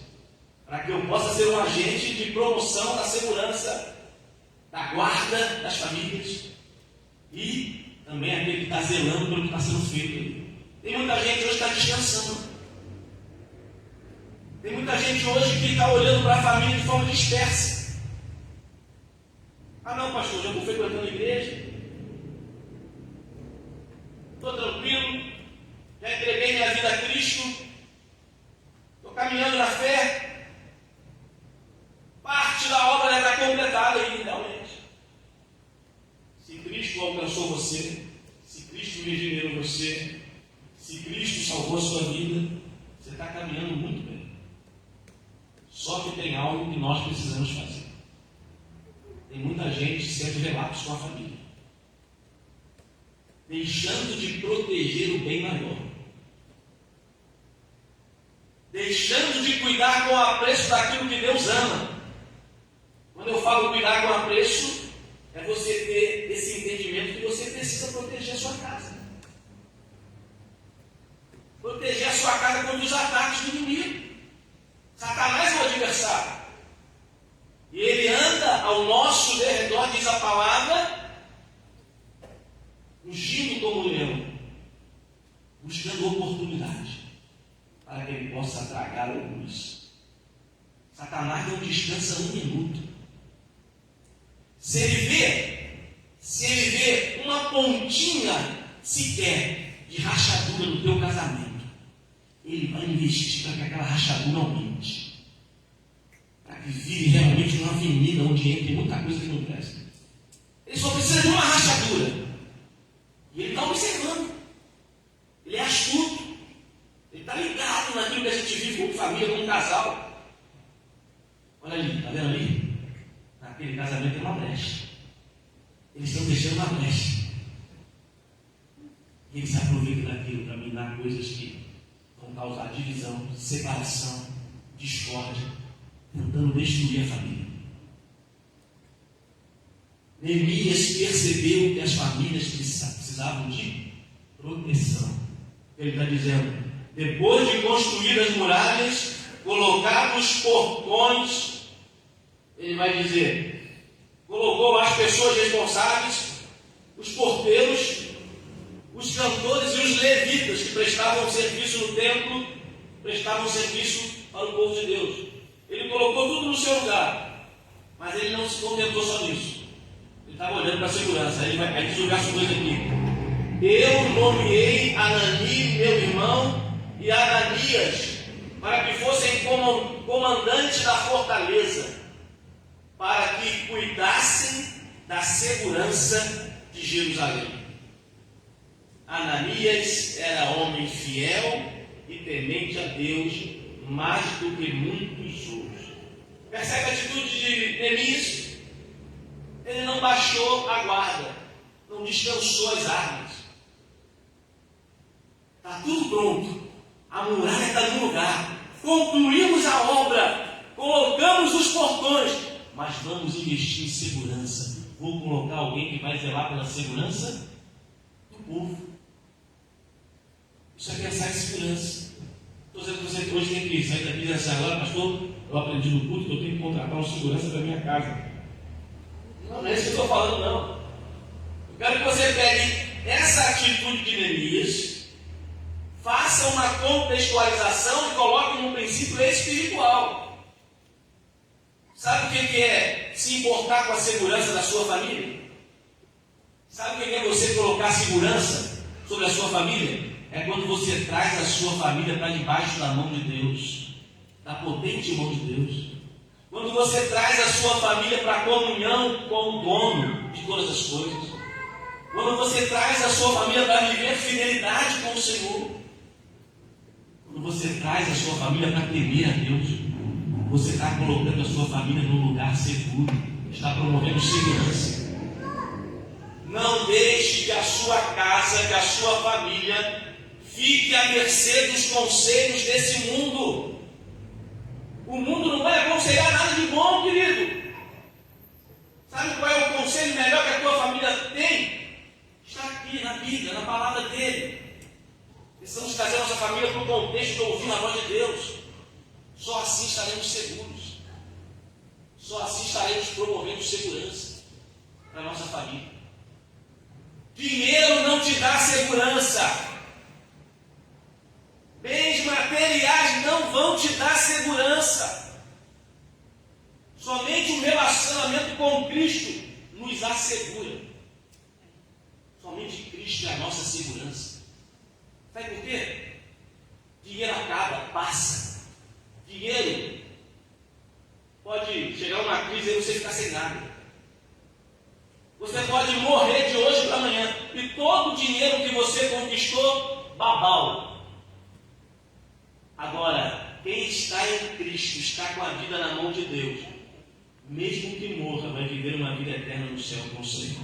para que eu possa ser um agente de promoção da segurança, da guarda das famílias e também aquele que está zelando pelo que está sendo feito. Tem muita gente hoje que está descansando. Tem muita gente hoje que está olhando para a família de forma dispersa. Ah não, pastor, já estou frequentando a igreja, estou tranquilo, já entreguei minha vida a Cristo, estou caminhando na fé. Parte da obra já está completada aí, realmente. Se Cristo alcançou você, se Cristo regenerou você, se Cristo salvou a sua vida, você está caminhando muito bem. Só que tem algo que nós precisamos fazer. Tem muita gente sendo relatos com a família, deixando de proteger o bem maior, deixando de cuidar com apreço daquilo que Deus ama. Quando eu falo cuidar com apreço, é você ter esse entendimento que você precisa proteger a sua casa. Proteger a sua casa contra os ataques do inimigo. Satanás é o adversário. E ele anda ao nosso redor Satanás não descansa um minuto. Se ele vê uma pontinha sequer de rachadura no teu casamento, ele vai investir para que aquela rachadura aumente. Para que vire realmente uma avenida onde entra muita coisa que não presta. Ele só precisa de uma rachadura. E ele está observando. Ele é astuto. Ele está ligado naquilo que a gente vive como família, como casal. Olha ali, está vendo ali? Naquele casamento tem uma brecha. Eles estão deixando uma brecha. E eles se aproveitam daquilo para minar coisas que vão causar divisão, separação, discórdia, tentando destruir a família. Neemias percebeu que as famílias precisavam de proteção. Ele está dizendo: depois de construir as muralhas, colocar os portões, ele vai dizer, colocou as pessoas responsáveis, os porteiros, os cantores e os levitas que prestavam serviço no templo, prestavam serviço para o povo de Deus. Ele colocou tudo no seu lugar, mas ele não se contentou só nisso. Ele estava olhando para a segurança. Aí diz o verso 2 aqui: eu nomeei Anani, meu irmão, e Ananias, para que fossem comandantes da fortaleza, para que cuidassem da segurança de Jerusalém. Ananias era homem fiel e temente a Deus, mais do que muitos outros. Percebe a atitude de Neemias? Ele não baixou a guarda, não descansou as armas. Está tudo pronto, a muralha está no lugar, concluímos a obra, colocamos os portões, mas vamos investir em segurança. Vou colocar alguém que vai zelar pela segurança do povo. Isso é pensar em segurança. Estou dizendo que você hoje tem que sair daqui e dizer: agora, pastor, eu aprendi no culto que eu tenho que contratar um segurança para minha casa. Não é isso que eu estou falando, não. Eu quero que você pegue essa atitude de Neemias, faça uma contextualização e coloque num princípio espiritual. Sabe o que é se importar com a segurança da sua família? Sabe o que é você colocar segurança sobre a sua família? É quando você traz a sua família para debaixo da mão de Deus, da potente mão de Deus. Quando você traz a sua família para a comunhão com o dono de todas as coisas. Quando você traz a sua família para viver fidelidade com o Senhor. Quando você traz a sua família para temer a Deus. Você está colocando a sua família num lugar seguro. Está promovendo segurança. Não deixe que a sua casa, que a sua família fique à mercê dos conselhos desse mundo. O mundo não vai aconselhar nada de bom, querido. Sabe qual é o conselho melhor que a tua família tem? Está aqui na Bíblia, na palavra dele. Precisamos trazer a nossa família para o contexto de ouvir a voz de Deus. Só assim estaremos seguros. Só assim estaremos promovendo segurança para a nossa família. Dinheiro não te dá segurança. Bens materiais não vão te dar segurança. Somente o relacionamento com Cristo nos assegura. Somente Cristo é a nossa segurança. Sabe por quê? Dinheiro acaba, passa. Dinheiro pode chegar uma crise e você ficar sem nada. Você pode morrer de hoje para amanhã e todo o dinheiro que você conquistou, babau. Agora, quem está em Cristo, está com a vida na mão de Deus, mesmo que morra, vai viver uma vida eterna no céu com o Senhor.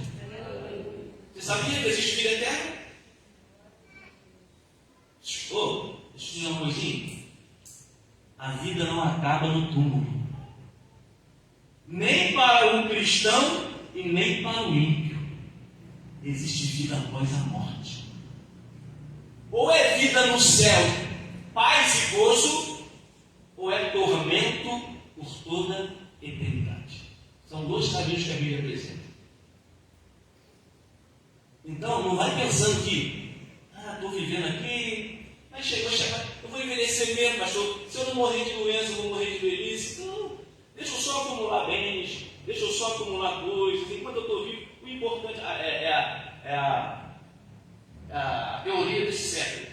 Você sabia que existe vida eterna? Deixa eu dizer uma coisinha. A vida não acaba no túmulo. Nem para o cristão e nem para o ímpio. Existe vida após a morte. Ou é vida no céu, paz e gozo, ou é tormento por toda eternidade. São dois caminhos que a Bíblia apresenta. Então, não vai pensando que, estou vivendo aqui, mas chegou, eu vou envelhecer mesmo, pastor. Se eu não morrer de doença, eu vou morrer de velhice. Não, deixa eu só acumular bens, deixa eu só acumular coisas. Enquanto eu estou vivo, o importante é a teoria desse século.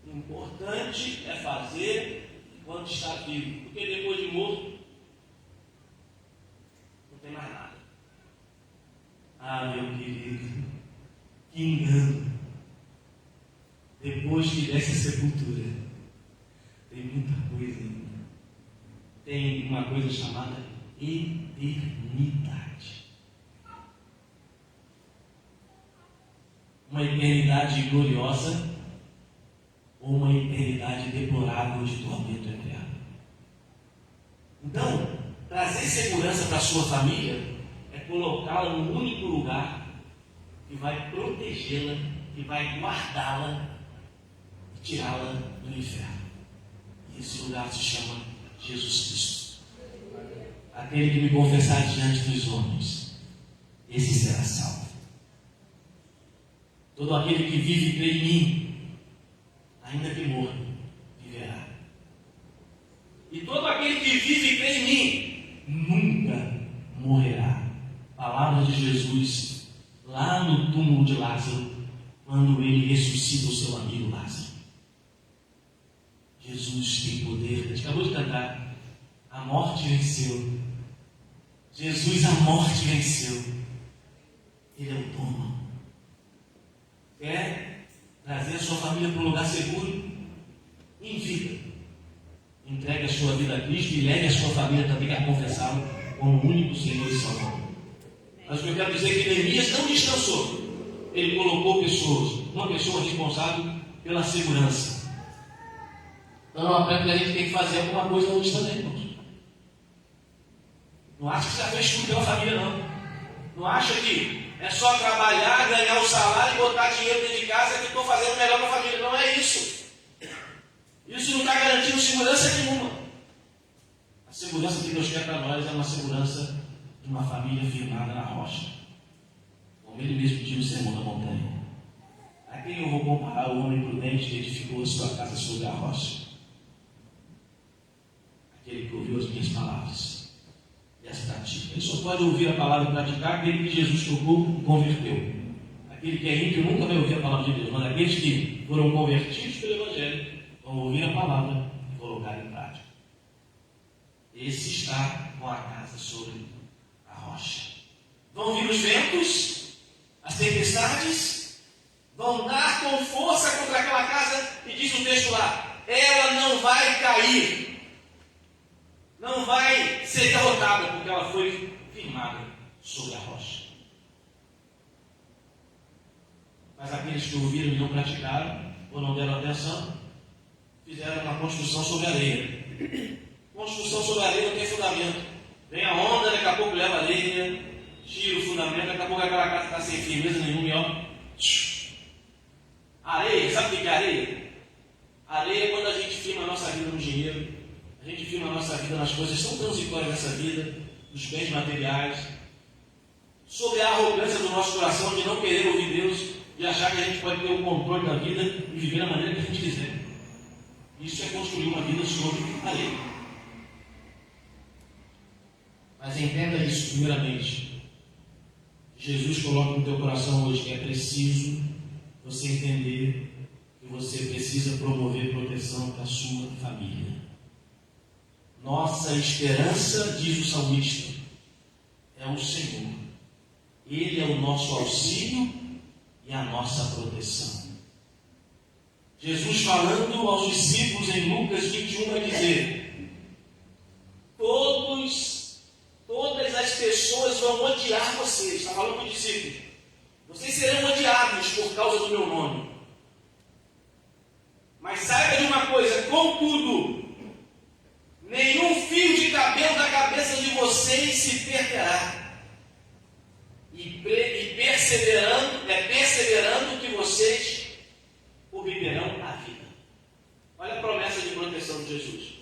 O importante é fazer enquanto está vivo, porque depois de morto, não tem mais nada. Ah, meu querido, que engano. Depois que desce a sepultura, tem muita coisa ainda. Tem uma coisa chamada eternidade. Uma eternidade gloriosa ou uma eternidade deplorável de tormento eterno. Então, trazer segurança para a sua família é colocá-la no único lugar que vai protegê-la, que vai guardá-la e tirá-la do inferno. E esse lugar se chama Jesus Cristo. Aquele que me confessar diante dos homens, esse será salvo. Todo aquele que vive e crê em mim, ainda que morra, viverá. E todo aquele que vive e crê em mim, nunca morrerá. Palavra de Jesus, lá no túmulo de Lázaro, quando ele ressuscita o seu amigo Lázaro. Jesus tem poder. A gente acabou de cantar. A morte venceu. Jesus, a morte venceu. Ele é o dono. Quer trazer a sua família para um lugar seguro? Em vida. Entregue a sua vida a Cristo e leve a sua família também a confessá-lo como o único Senhor e Salvador. Mas o que eu quero dizer é que Neemias não descansou. Ele colocou uma pessoa responsável pela segurança. Então não aprende que a gente tem que fazer alguma coisa hoje também, irmãos. Não acha que já fez tudo pela família, não. Não acha que é só trabalhar, ganhar o salário e botar dinheiro dentro de casa que estou fazendo melhor para a família. Não é isso. Isso não está garantindo segurança nenhuma. A segurança que Deus quer para nós é uma segurança de uma família firmada na rocha. Como ele mesmo pediu no Sermão da Montanha. A quem eu vou comparar o homem prudente que edificou a sua casa sobre a rocha? Aquele que ouviu as minhas palavras e as pratica. Ele só pode ouvir a palavra e praticar aquele que Jesus tocou e converteu. Aquele que é ímpio nunca vai ouvir a palavra de Deus, mas aqueles que foram convertidos pelo Evangelho vão ouvir a palavra e colocar em prática. Esse está com a casa sobre a rocha. Vão vir os ventos, as tempestades, vão dar com força contra aquela casa, e diz o texto lá, ela não vai cair, não vai ser derrotada, porque ela foi firmada sobre a rocha. Mas aqueles que ouviram e não praticaram, ou não deram atenção, fizeram uma construção sobre areia. Construção sobre areia não tem fundamento. Vem a onda, daqui a pouco leva a areia, tira o fundamento, daqui a pouco aquela casa está sem firmeza nenhuma e ó. Areia, sabe o que é areia? Areia é quando a gente firma a nossa vida no dinheiro, a gente firma a nossa vida nas coisas tão transitórias dessa vida, nos bens materiais, sobre a arrogância do nosso coração de não querer ouvir Deus e achar que a gente pode ter o controle da vida e viver da maneira que a gente quiser. Isso é construir uma vida sobre areia. Mas entenda isso primeiramente. Jesus coloca no teu coração hoje que é preciso você entender que você precisa promover proteção para a sua família. Nossa esperança, diz o salmista, é o Senhor. Ele é o nosso auxílio e a nossa proteção. Jesus falando aos discípulos em Lucas 21 vai dizer: todas as pessoas vão odiar vocês. Está falando para os discípulos. Vocês serão odiados por causa do meu nome. Mas saiba de uma coisa, contudo, nenhum fio de cabelo da cabeça de vocês se perderá. E perseverando que vocês obterão a vida. Olha a promessa de proteção de Jesus.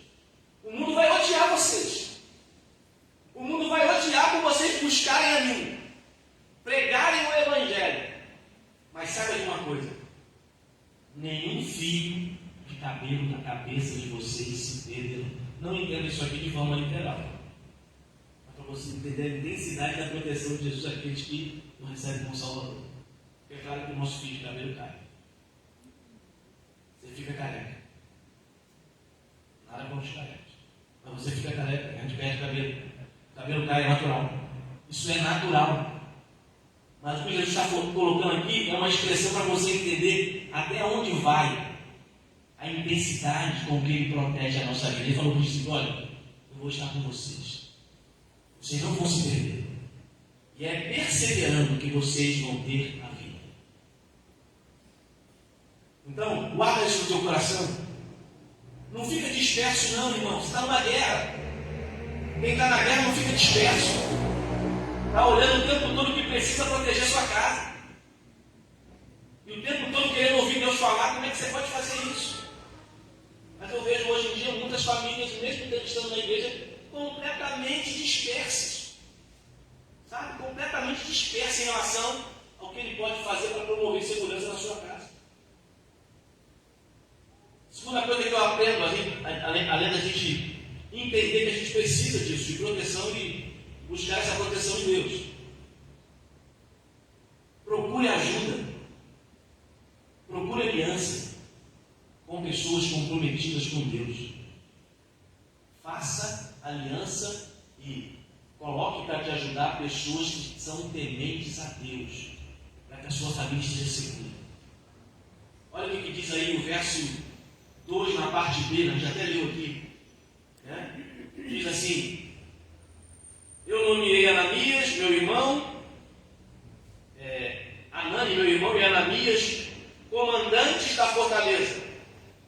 O mundo vai odiar vocês. O mundo vai odiar por vocês buscarem a mim, pregarem o Evangelho. Mas saiba de uma coisa: nenhum fio de cabelo da cabeça de vocês se perderá. Não entenda isso aqui de forma literal. Mas para você entender a intensidade da proteção de Jesus àqueles que o recebem como Salvador. Porque é claro que o nosso fio de cabelo cai. Você fica careca. Nada contra os carecas. Mas você fica careca, a gente perde cabelo. O cabelo cai, é natural. Isso é natural. Mas o que Jesus está colocando aqui é uma expressão para você entender até onde vai a intensidade com que Ele protege a nossa vida. Ele falou para os discípulos: olha, eu vou estar com vocês. Vocês não vão se perder. E é perseverando que vocês vão ter a vida. Então, guarda isso no teu coração. Não fica disperso não, irmão. Você está numa guerra. Quem está na guerra não fica disperso. Está olhando o tempo todo que precisa proteger a sua casa. E o tempo todo querendo ouvir Deus falar. Como é que você pode fazer isso? Mas eu vejo hoje em dia muitas famílias, mesmo estando na igreja, completamente dispersas. Sabe? Completamente dispersas em relação ao que ele pode fazer para promover segurança na sua casa. Segunda coisa que eu aprendo, além da gente entender que a gente precisa disso, de proteção e buscar essa proteção de Deus. Procure ajuda. Procure aliança com pessoas comprometidas com Deus. Faça aliança e coloque para te ajudar pessoas que são tementes a Deus, para que a sua família esteja segura. Olha o que diz aí o verso 2 na parte B, a gente até leu aqui. Né? Diz assim: eu nomeei Ananias, meu irmão, Anani, meu irmão, e Ananias, comandantes da fortaleza,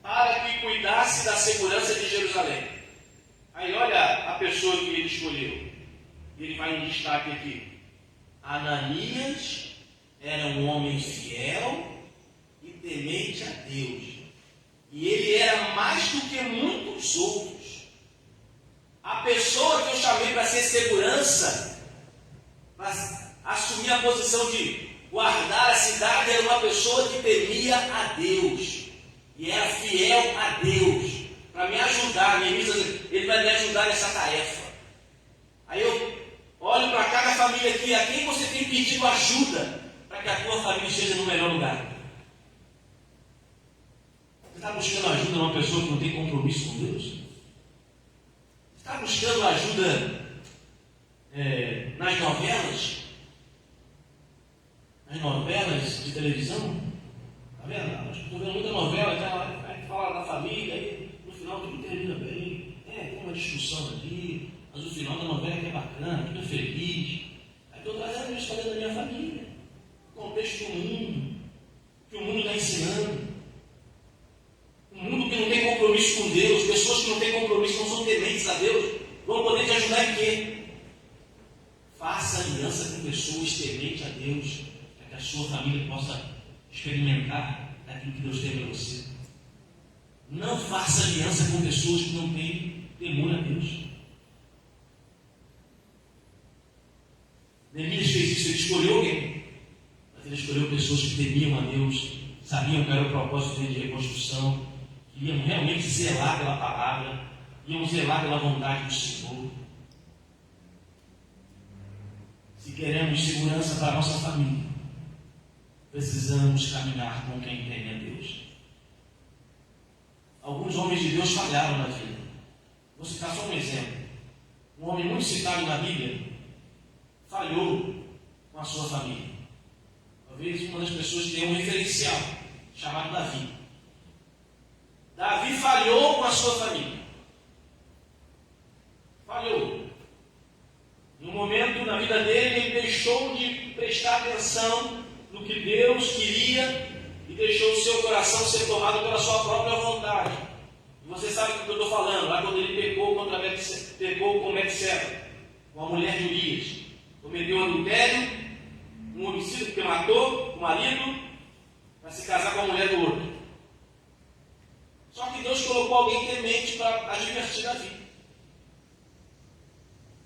para que cuidasse da segurança de Jerusalém. Aí olha a pessoa que ele escolheu. Ele vai em destaque aqui. Ananias era um homem fiel e temente a Deus. E ele era mais do que muitos outros. A pessoa que eu chamei para ser segurança, para assumir a posição de guardar a cidade, era uma pessoa que temia a Deus. E era fiel a Deus. Para me ajudar, ele vai me ajudar nessa tarefa. Aí eu olho para cada família aqui, a quem você tem pedido ajuda para que a tua família esteja no melhor lugar. Você está buscando ajuda de uma pessoa que não tem compromisso com Deus? Você está buscando ajuda nas novelas? Nas novelas de televisão? Está vendo? Estou vendo muita novela, vai falar da família, aí no final tudo termina bem. Tem uma discussão aqui, mas o final da novela é bacana, tudo é feliz. Aí estou trazendo a história da minha família, o contexto do mundo, que o mundo está ensinando. Um mundo que não tem compromisso com Deus, pessoas que não têm compromisso, não são tementes a Deus, vão poder te ajudar em quê? Faça aliança com pessoas tementes a Deus, para que a sua família possa experimentar aquilo que Deus tem para você. Não faça aliança com pessoas que não têm temor a Deus. Neemias fez isso, ele escolheu alguém, mas ele escolheu pessoas que temiam a Deus, sabiam que era o propósito dele de reconstrução, que iam realmente zelar pela palavra, iam zelar pela vontade do Senhor. Se queremos segurança para a nossa família, precisamos caminhar com quem teme a Deus. Alguns homens de Deus falharam na vida. Vou citar só um exemplo. Um homem muito citado na Bíblia falhou com a sua família. Talvez uma das pessoas que tem um referencial, chamado Davi. Davi falhou com a sua família. Falhou. Em um momento na vida dele, ele deixou de prestar atenção no que Deus queria e deixou o seu coração ser tomado pela sua própria vontade. E você sabe do que eu estou falando, lá quando ele pecou com Betseba, com a mulher de Urias, cometeu adultério, um homicídio porque matou o marido para se casar com a mulher do outro. Só que Deus colocou alguém temente para advertir Davi.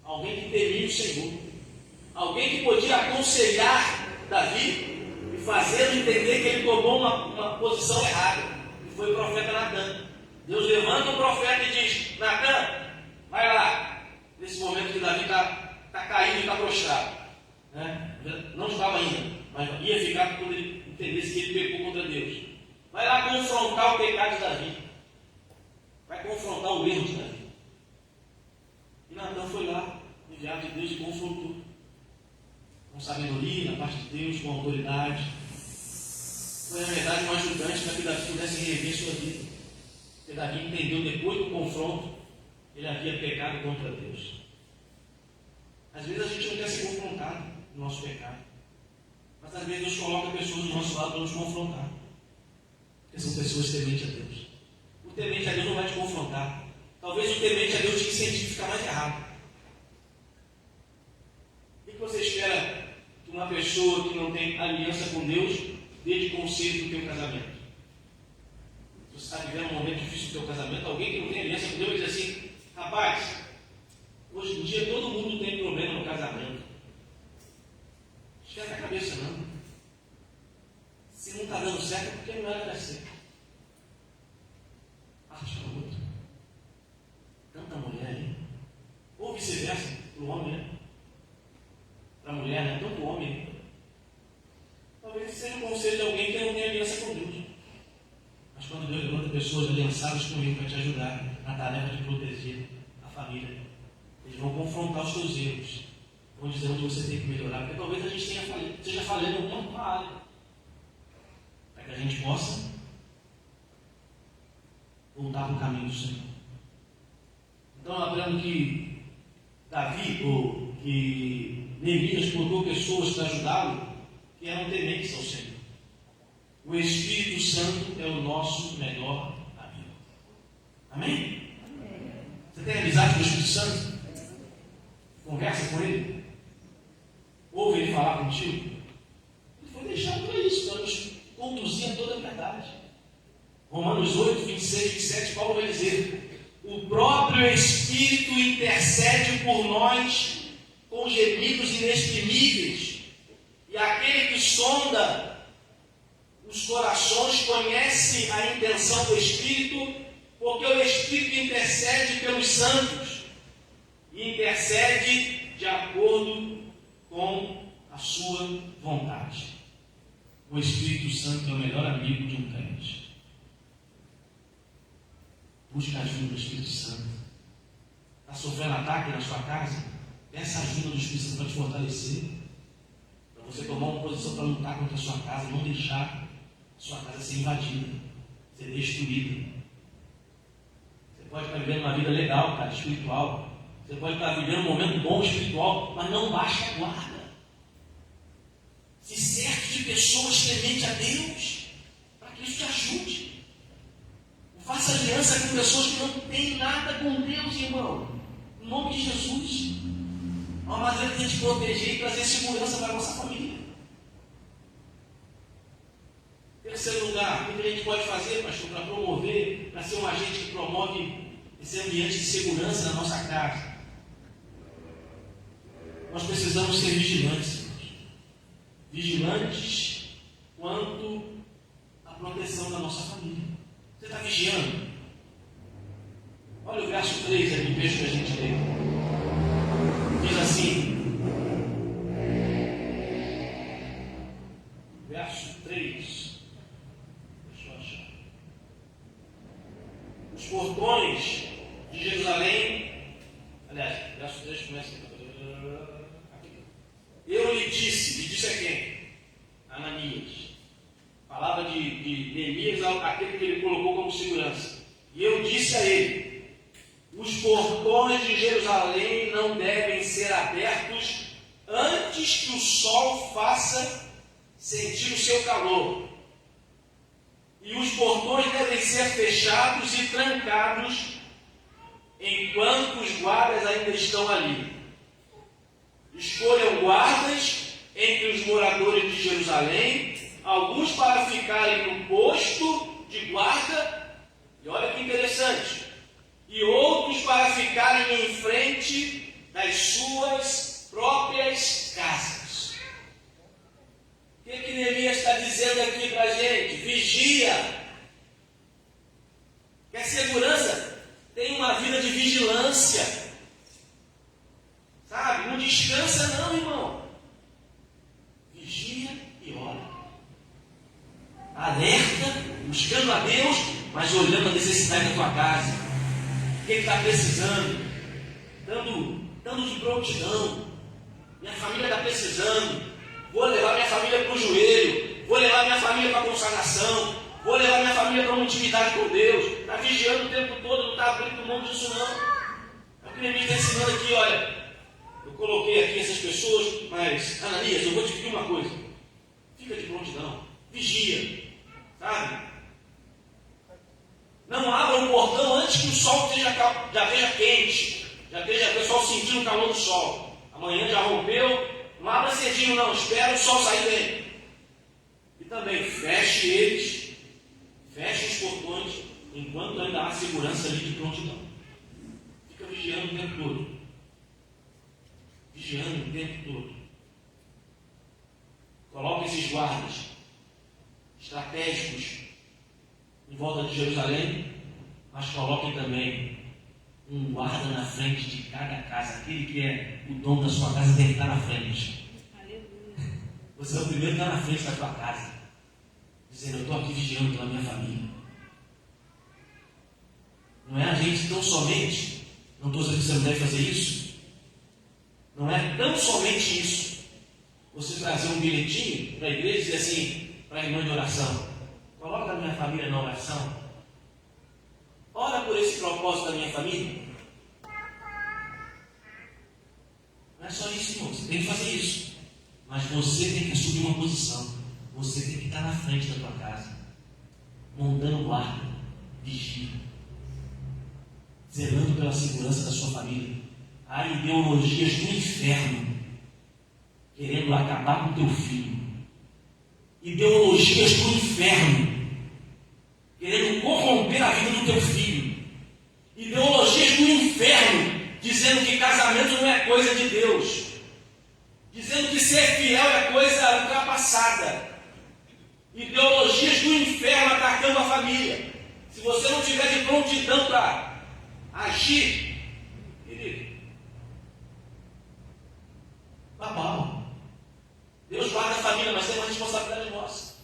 Alguém que temia o Senhor. Alguém que podia aconselhar Davi e fazê-lo entender que ele tomou uma posição errada. E foi o profeta Natan. Deus levanta um profeta e diz: Natan, vai lá. Nesse momento que Davi está caído e está prostrado. Né? Não estava ainda, mas ia ficar quando ele entendesse que ele pecou contra Deus. Vai lá confrontar o pecado de Davi. Vai confrontar o erro de Davi. E Natan foi lá, enviado de Deus, e confrontou. Com sabedoria, da parte de Deus, com autoridade. Foi, na verdade, um ajudante para que Davi pudesse rever sua vida. Porque Davi entendeu, depois do confronto, ele havia pecado contra Deus. Às vezes a gente não quer ser confrontado no nosso pecado. Mas às vezes Deus coloca pessoas do nosso lado para nos confrontar. Porque são pessoas tementes a Deus. O temente a Deus não vai te confrontar. Talvez o temente a Deus te incentive a ficar mais errado. O que você espera que uma pessoa que não tem aliança com Deus dê de conselho do teu casamento? Se você está vivendo um momento difícil do teu casamento, alguém que não tem aliança com Deus vai dizer assim: rapaz, hoje em dia todo mundo tem problema no casamento. Esquenta a cabeça não. Se não está dando certo é porque não era para ser. Parte para o outro. Tanta mulher aí. Ou vice-versa, para o homem, né? Para a mulher, né? Tanto homem, né? Talvez seja um conselho de alguém que não tem aliança com Deus. Mas quando Deus levanta pessoas aliançadas com Ele para te ajudar na tarefa de proteger a família, eles vão confrontar os teus erros. Vão dizer onde você tem que melhorar. Porque talvez a gente esteja falhando em alguma área. Para que a gente possa voltar para o caminho do Senhor. Então eu aprendo que Davi, ou que Neemias colocou pessoas para ajudá-lo que eram tementes ao Senhor. O Espírito Santo é o nosso melhor amigo. Amém? Você tem amizade com o Espírito Santo? Conversa com Ele? Ouve Ele falar contigo? Ele foi deixado para isso, para nos conduzir a toda a verdade. Romanos 8, 26, 27, Paulo vai dizer: o próprio Espírito intercede por nós com gemidos inexprimíveis, e aquele que sonda os corações conhece a intenção do Espírito, porque o Espírito intercede pelos santos, e intercede de acordo com a sua vontade. O Espírito Santo é o melhor amigo de um crente. Busca a ajuda do Espírito Santo. Está sofrendo ataque na sua casa? Peça ajuda do Espírito Santo para te fortalecer. Para você tomar uma posição para lutar contra a sua casa, não deixar a sua casa ser invadida, ser destruída. Você pode estar vivendo uma vida legal, cara, espiritual. Você pode estar vivendo um momento bom espiritual, mas não baixe a guarda. Se certe de pessoas tementes a Deus, para que isso te ajude. Faça aliança com pessoas que não têm nada com Deus, irmão. Em nome de Jesus. É uma maneira de a gente proteger e trazer segurança para a nossa família. Terceiro lugar, o que a gente pode fazer, pastor, para promover, para ser um agente que promove esse ambiente de segurança na nossa casa? Nós precisamos ser vigilantes, irmãos. Vigilantes quanto à proteção da nossa família. Você está vigiando? Olha o verso 3 aqui, o texto que a gente lê. Diz assim, verso 3. Deixa eu achar. Os portões de Jerusalém, aliás, verso 3 começa aqui. Eu lhe disse a quem? Ananias. Palavra de Neemias, aquele que ele colocou como segurança. E eu disse a ele: os portões de Jerusalém não devem ser abertos antes que o sol faça sentir o seu calor. E os portões devem ser fechados e trancados enquanto os guardas ainda estão ali. Escolham guardas entre os moradores de Jerusalém, alguns para ficarem no posto de guarda, e olha que interessante, e outros para ficarem em frente das suas próprias casas. O que Neemias está dizendo aqui para a gente? Vigia. Quer segurança descansa não, irmão. Vigia e ora. Alerta, buscando a Deus, mas olhando a necessidade da tua casa. O que está precisando? Dando de prontidão. Minha família está precisando. Vou levar minha família para o joelho. Vou levar minha família para a consagração. Vou levar minha família para uma intimidade com Deus. Está vigiando o tempo todo, não está abrindo mão disso não. É o que o Neemias está ensinando aqui, olha. Eu coloquei aqui essas pessoas, mas, Ananias, eu vou te pedir uma coisa. Fica de prontidão. Vigia. Sabe? Não abra o portão antes que o sol já esteja quente. Já esteja o pessoal sentindo o calor do sol. Amanhã já rompeu. Não abra cedinho não. Espera o sol sair bem. E também feche eles. Feche os portões. Enquanto ainda há segurança ali de prontidão. Fica vigiando o tempo todo. Vigiando o tempo todo. Coloque esses guardas estratégicos em volta de Jerusalém, mas coloquem também um guarda na frente de cada casa. Aquele que é o dono da sua casa deve estar na frente. Você é o primeiro que está na frente da tua casa, dizendo: eu estou aqui vigiando pela minha família. Não é a gente tão somente, não estou dizendo que você não deve fazer isso, não é tão somente isso, você trazer um bilhetinho para a igreja e dizer assim, para a irmã de oração: coloca a minha família na oração, ora por esse propósito da minha família. Não é só isso, irmão, você tem que fazer isso, mas você tem que assumir uma posição. Você tem que estar na frente da tua casa, montando guarda, vigia, zelando pela segurança da sua família. Há ideologias do inferno querendo acabar com o teu filho. Ideologias do inferno querendo corromper a vida do teu filho. Ideologias do inferno dizendo que casamento não é coisa de Deus. Dizendo que ser fiel é coisa ultrapassada. Ideologias do inferno atacando a família. Se você não tiver de prontidão para agir, querido, babau. Deus guarda a família, mas tem uma responsabilidade nossa.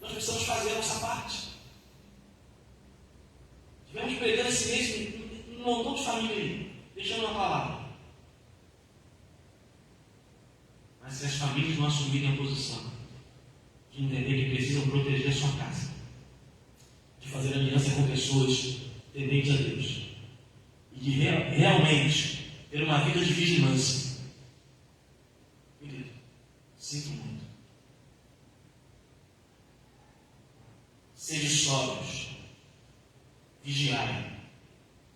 Nós precisamos fazer a nossa parte. Tivemos pregando esse mês um montão de família aí, deixando uma palavra. Mas se as famílias não assumirem a posição de entender que precisam proteger a sua casa, de fazer aliança com pessoas tementes a Deus, e de realmente ter uma vida de vigilância, querido, sinto muito. Sede sóbrios, vigiai,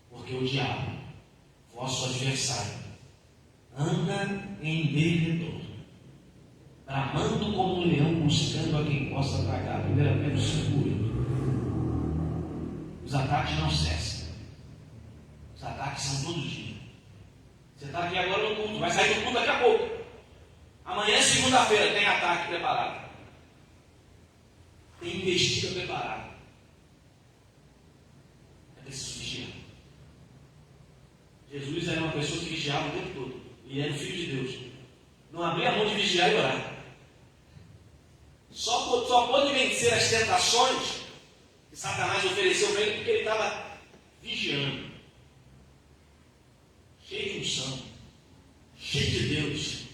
porque o diabo, vosso adversário, anda em derredor, bramando como um leão, buscando a quem possa tragar. 1 Pedro 5:8. Os ataques não cessam. Os ataques são todo dia. Você está aqui agora no culto, vai sair do culto daqui a pouco. Amanhã, segunda-feira, tem ataque preparado. Tem investida preparada. É preciso vigiar. Jesus era uma pessoa que vigiava o tempo todo. E era o Filho de Deus. Não abria a mão de vigiar e orar. Só pôde vencer as tentações que Satanás ofereceu para ele porque ele estava vigiando. Cheio de unção. Cheio de Deus.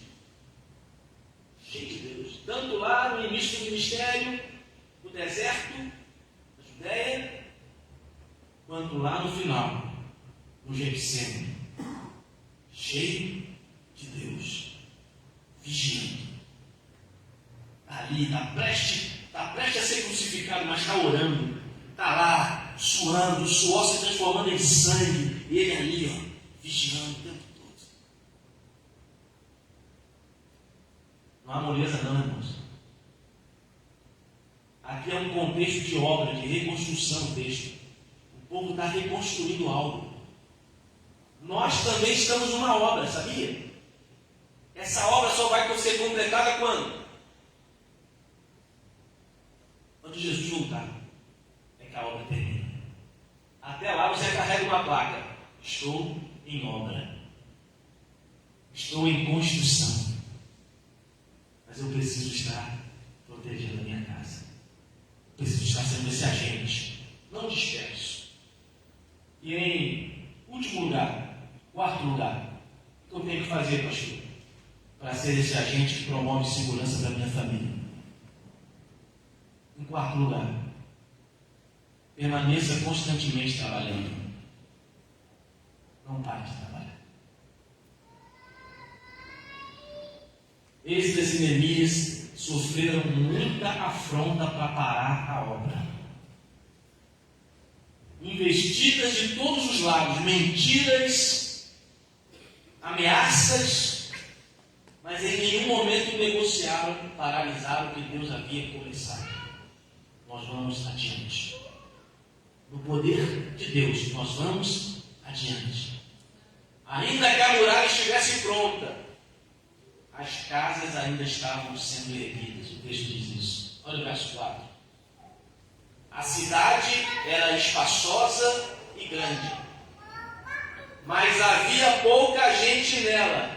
Cheio de Deus. Tanto lá no início do ministério, no deserto, na Judéia, quanto lá no final, no Getsemane. Cheio de Deus. Vigiando. Ali, está prestes a ser crucificado, mas está orando. Está lá, suando, o suor se transformando em sangue. E ele ali, ó, vigiando o tempo todo. Não há moleza não, irmãos. Aqui é um contexto de obra, de reconstrução texto. O povo está reconstruindo algo. Nós também estamos numa obra, sabia? Essa obra só vai ser completada quando? Quando Jesus voltar. É que a obra termina. Até lá você carrega uma placa: estou em obra. Estou em construção, mas eu preciso estar protegendo a minha casa. Preciso estar sendo esse agente, não disperso. E em último lugar, quarto lugar, o que eu tenho que fazer, pastor, para ser esse agente que promove segurança para a minha família? Em quarto lugar, permaneça constantemente trabalhando. Não pare de trabalhar. Esdras e Neemias sofreram muita afronta para parar a obra. Investidas de todos os lados, mentiras, ameaças, mas em nenhum momento negociaram, paralisaram o que Deus havia começado. Nós vamos adiante. No poder de Deus, nós vamos adiante. Ainda que a muralha estivesse pronta, as casas ainda estavam sendo erguidas. O texto diz isso. Olha o verso 4. A cidade era espaçosa e grande, mas havia pouca gente nela,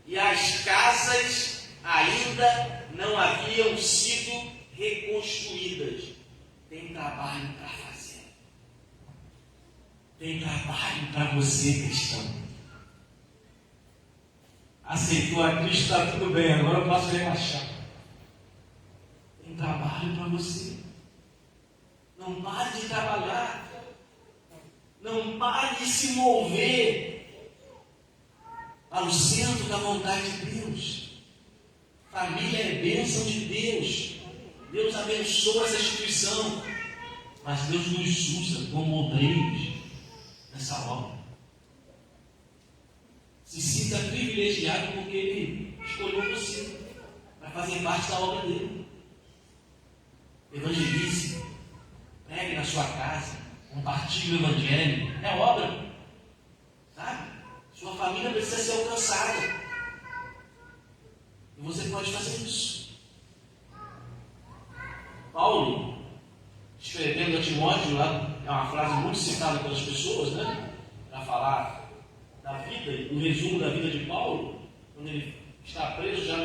e as casas ainda não haviam sido reconstruídas. Tem trabalho para fazer. Tem trabalho para você, cristão. Aceitou a Cristo, está tudo bem, agora eu posso relaxar. Tem trabalho para você. Não pare de trabalhar. Não pare de se mover para o centro da vontade de Deus. Família é bênção de Deus. Deus abençoa essa instituição. Mas Deus nos usa como obreiros nessa obra. Se sinta privilegiado porque Ele escolheu você para fazer parte da obra dele. Evangelize, pregue na sua casa, compartilhe o Evangelho. É obra, sabe? Sua família precisa ser alcançada. E você pode fazer isso. Paulo, escrevendo a Timóteo, lá, é uma frase muito citada pelas pessoas, né? Para falar da vida, o resumo da vida de Paulo, quando ele está preso, já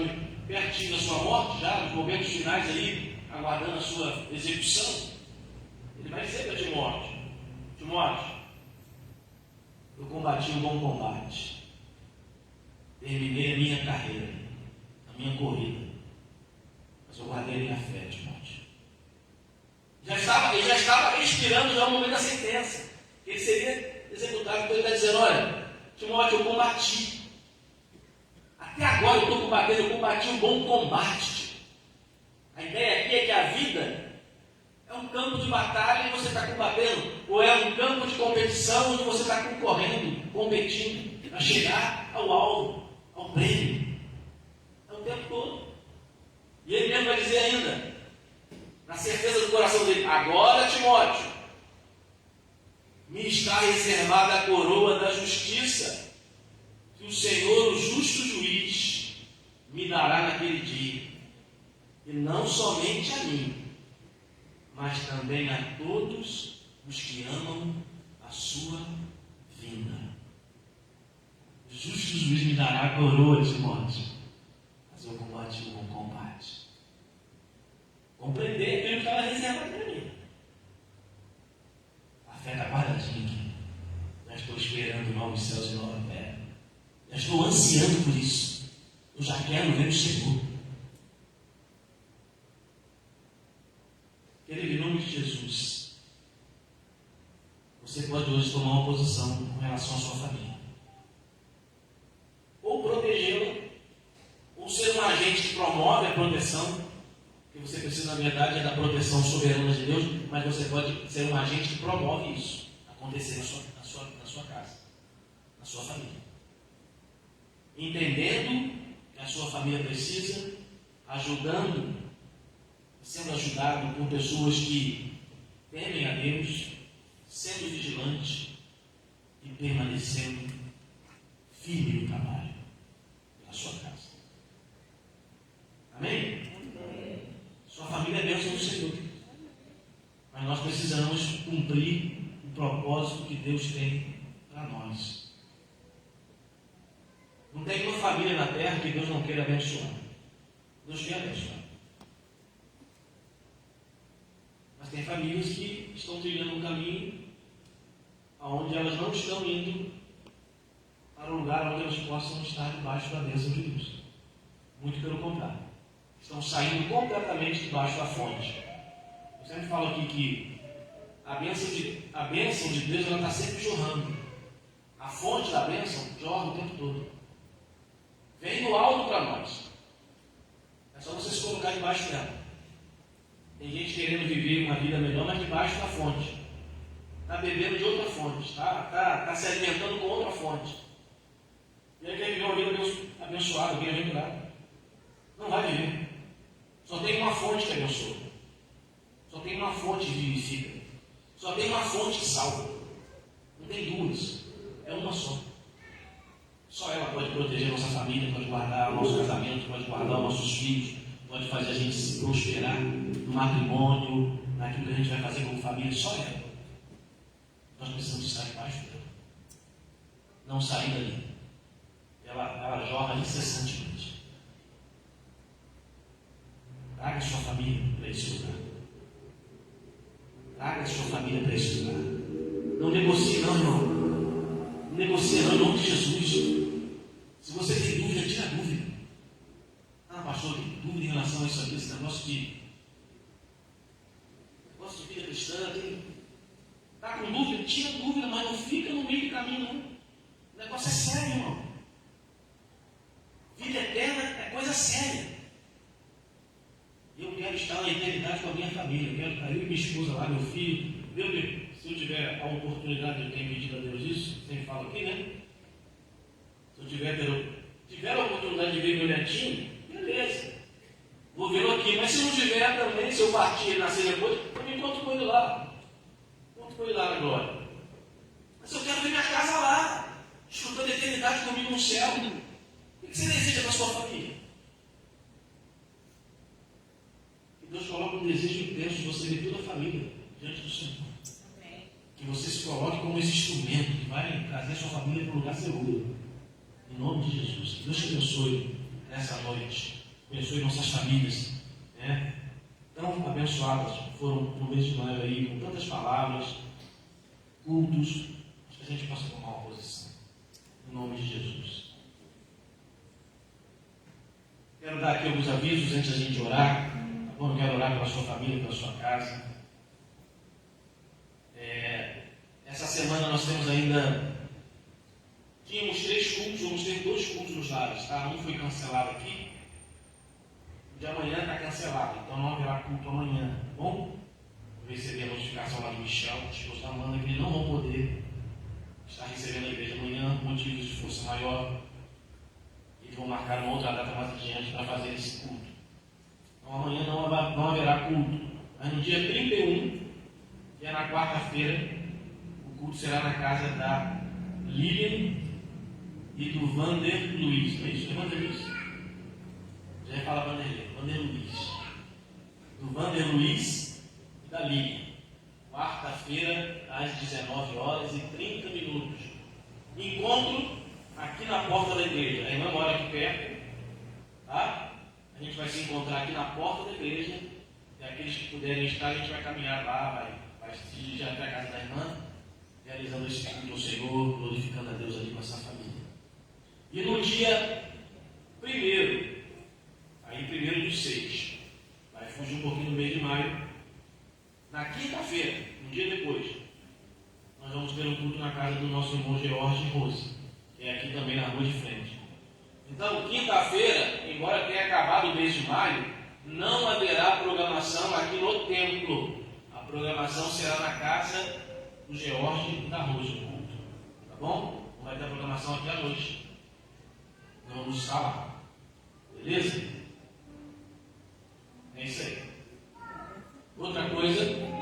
pertinho da sua morte, já nos momentos finais aí, aguardando a sua execução, ele vai dizer para Timóteo: Timóteo, eu combati um bom combate, terminei a minha carreira, a minha corrida, mas eu guardei a minha fé, Timóteo. Ele já estava respirando já no momento da sentença, que ele seria executado. Então ele está dizendo: olha, Timóteo, eu combati. Até agora eu estou combatendo, eu combati um bom combate. A ideia aqui é que a vida é um campo de batalha e você está combatendo, ou é um campo de competição onde você está concorrendo, competindo, para chegar ao alvo, ao prêmio. É o tempo todo. E ele mesmo vai dizer ainda, na certeza do coração dele: agora, Timóteo, me está reservada a coroa da justiça, que o Senhor, o justo juiz, me dará naquele dia, e não somente a mim, mas também a todos os que amam a sua vinda. O justo juiz me dará a coroa, Timóteo, mas eu combati o bom combate. Compreender aquilo que estava reservado para mim. A fé está guardadinha aqui. Já estou esperando novos céus e nova terra. Já estou ansiando por isso. Eu já quero ver o Senhor. Querido, em nome de Jesus, você pode hoje tomar uma posição com relação à sua família. Ou protegê-la, ou ser um agente que promove a proteção. Que você precisa, na verdade, é da proteção soberana de Deus, mas você pode ser um agente que promove isso acontecer na sua casa, na sua família. Entendendo que a sua família precisa, ajudando, sendo ajudado por pessoas que temem a Deus, sendo vigilante e permanecendo firme no trabalho na sua casa. Amém? Sua família é bênção do Senhor. Mas nós precisamos cumprir o propósito que Deus tem para nós. Não tem uma família na terra que Deus não queira abençoar. Deus quer abençoar. Mas tem famílias que estão trilhando um caminho onde elas não estão indo para um lugar onde elas possam estar debaixo da bênção de Deus. Muito pelo contrário. Estão saindo completamente debaixo da fonte. Eu sempre falo aqui que a bênção de Deus ela está sempre jorrando. A fonte da bênção jorra o tempo todo. Vem do alto para nós. É só você se colocar debaixo dela. Tem gente querendo viver uma vida melhor, mas debaixo da fonte. Está bebendo de outra fonte. Está se alimentando com outra fonte. E aí quer viver uma vida abençoada, bem-aventurada. Não vai viver. Só tem uma fonte que abençoa. Só tem uma fonte que vivifica. Só tem uma fonte que salva. Não tem duas. É uma só. Só ela pode proteger a nossa família, pode guardar o nosso casamento, pode guardar os nossos filhos, pode fazer a gente se prosperar no matrimônio, naquilo que a gente vai fazer como família. Só ela. Nós precisamos estar debaixo dela. Não sair dali. Ela jorra incessantemente. Traga a sua família para esse lugar. Traga a sua família para esse lugar. Não negocie não, irmão. Não negocie não, em nome de Jesus. Se você tem dúvida, tira a dúvida. Ah, pastor, tem dúvida em relação a isso aqui, esse negócio de vida cristã. Está com dúvida? Tira a dúvida, mas não fica no meio do caminho, não. O negócio é sério, irmão. Vida eterna é coisa séria. Eu quero estar na eternidade com a minha família. Eu quero estar eu e minha esposa lá, meu filho. Meu Deus, se eu tiver a oportunidade, eu tenho pedido a Deus isso, sempre falo aqui, né? Se eu tiver a oportunidade de ver meu netinho, beleza. Vou vê-lo aqui. Mas se não tiver também, se eu partir e nascer depois, eu me encontro com ele lá. Encontro com ele lá na glória. Mas eu quero ver minha casa lá, desfrutando a eternidade comigo no céu. O que você deseja para a sua família? Que Deus coloque um desejo intenso de você ver toda a família diante do Senhor. Amém. Que você se coloque como esse instrumento que vai trazer a sua família para um lugar seguro. Em nome de Jesus. Que Deus te abençoe nessa noite. Abençoe nossas famílias. Né? Tão abençoadas foram no mês de maio aí, com tantas palavras, cultos. Acho que a gente possa tomar uma posição. Em nome de Jesus. Quero dar aqui alguns avisos antes da gente orar. Tá bom? Eu quero orar pela sua família, pela sua casa. Essa semana nós temos ainda. Tínhamos 3 cultos, vamos ter 2 cultos nos lares. Tá? Um foi cancelado aqui. O de amanhã está cancelado, então não haverá culto amanhã. Tá bom? Eu recebi a notificação lá do Michel, esposo da Amanda, que eles não vão poder estar recebendo a igreja amanhã por motivos de força maior. Eles vão marcar uma outra data mais adiante para fazer esse culto. Então amanhã não haverá culto. Mas no dia 31, que é na quarta-feira, o culto será na casa da Lilian e do Vander Luiz. Não é isso? É Vander Luiz? Já fala Vander Luiz. Do Vander Luiz e da Lilian. Quarta-feira, às 19h30. Encontro aqui na porta da igreja. A irmã mora aqui perto. Tá? A gente vai se encontrar aqui na porta da igreja. E aqueles que puderem estar, a gente vai caminhar lá, vai se dirigir até a casa da irmã, realizando esse culto ao Senhor, glorificando a Deus ali com essa família. E no dia 1º, aí 1º dos 6, vai fugir um pouquinho no mês de maio, na quinta-feira, um dia depois, nós vamos ter um culto na casa do nosso irmão George Rose, que é aqui também na rua de frente. Então, quinta-feira, embora tenha acabado o mês de maio, não haverá programação aqui no templo. A programação será na casa do George e da Rose, o culto. Tá bom? Não vai ter programação aqui à noite. Nós vamos estar lá. Beleza? É isso aí. Outra coisa.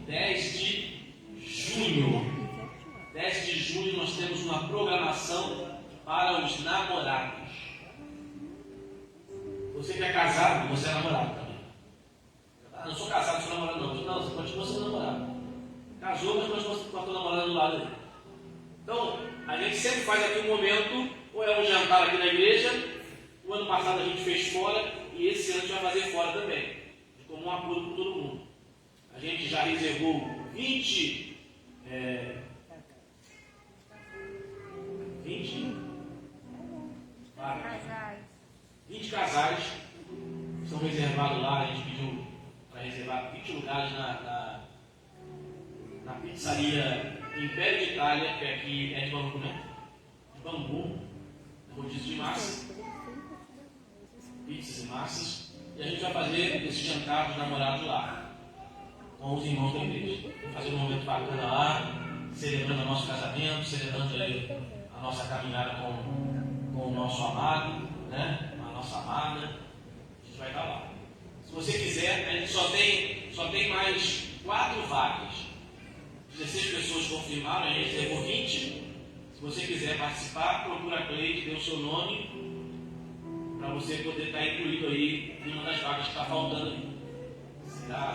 10 de junho. 10 de junho nós temos uma programação para os namorados. Você que é casado, você é namorado também. Ah, não sou casado, sou namorado não. Não, você continua sendo namorado. Casou, mas continua namorado do lado ali. Então, a gente sempre faz aqui um momento, ou é um jantar aqui na igreja, o ano passado a gente fez fora, e esse ano a gente vai fazer fora também, de comum acordo com todo mundo. A gente já reservou 20 casais são reservados lá. A gente pediu para reservar 20 lugares na pizzaria Império de Itália, que aqui é de Bangu, né? De Bangu, rodízio de massa, pizzas e massas, e a gente vai fazer esse jantar dos namorados lá, com os irmãos da igreja. Vamos fazer um momento bacana lá, celebrando o nosso casamento, celebrando aí a nossa caminhada com o nosso amado, né? A nossa amada. A gente vai estar lá. Se você quiser, a gente só tem mais 4 vagas. 16 pessoas confirmaram, a gente levou 20. Se você quiser participar, procura a Cleide, dê o seu nome, para você poder estar incluído aí em uma das vagas que está faltando aí.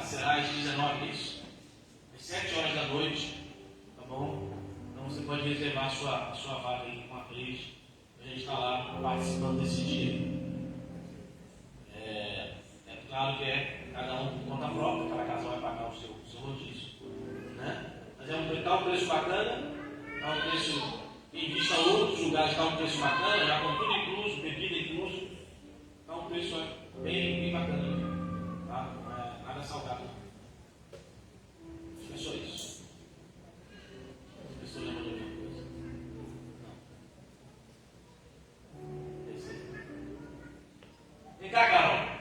Será às 19, isso? Às 7 horas da noite, tá bom? Então você pode reservar a sua vaga aí com a Cleide, para a gente estar lá participando desse dia. É claro que cada um por conta própria, cada casal vai pagar o seu rodízio, né? Mas está um preço bacana, está um preço, em vista a outros lugares, está um preço bacana, já com tudo incluso, bebida incluso, está um preço bem bacana, tá? Não é nada salgado. Acho que é só isso. As pessoas lembram de alguma coisa? Não. É isso aí. Vem cá, Carol.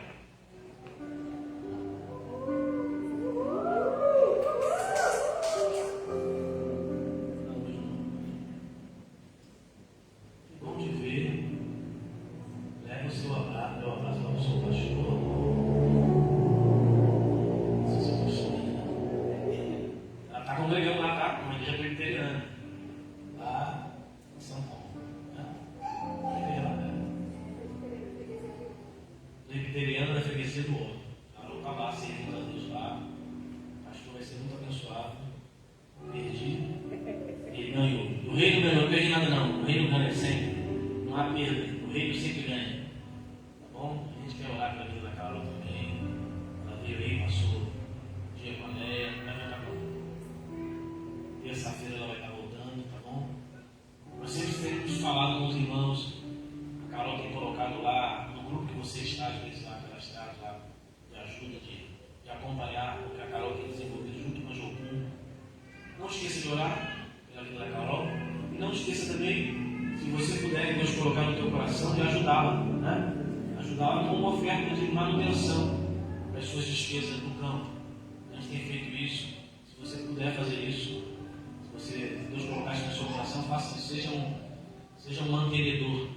Seja um mantenedor.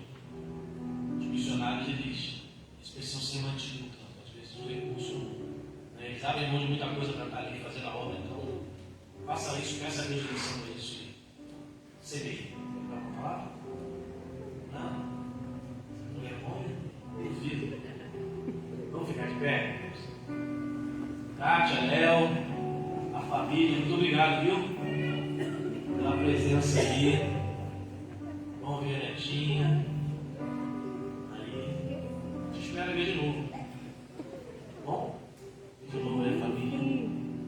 Os missionários, eles precisam ser mantidos no campo. Às vezes o recurso, né, eles abrem mão de muita coisa para estar ali fazendo a obra. Então, faça isso, peça a Deus direção para isso. Semeie. Dá uma palavra? Não? Não vergonha? Duvido. Vamos ficar de pé? Kátia, Léo, a família, muito obrigado, viu? Pela presença aí. Vamos ver a netinha. Aí. Te espero ver de novo. Tá bom? De novo aí a família.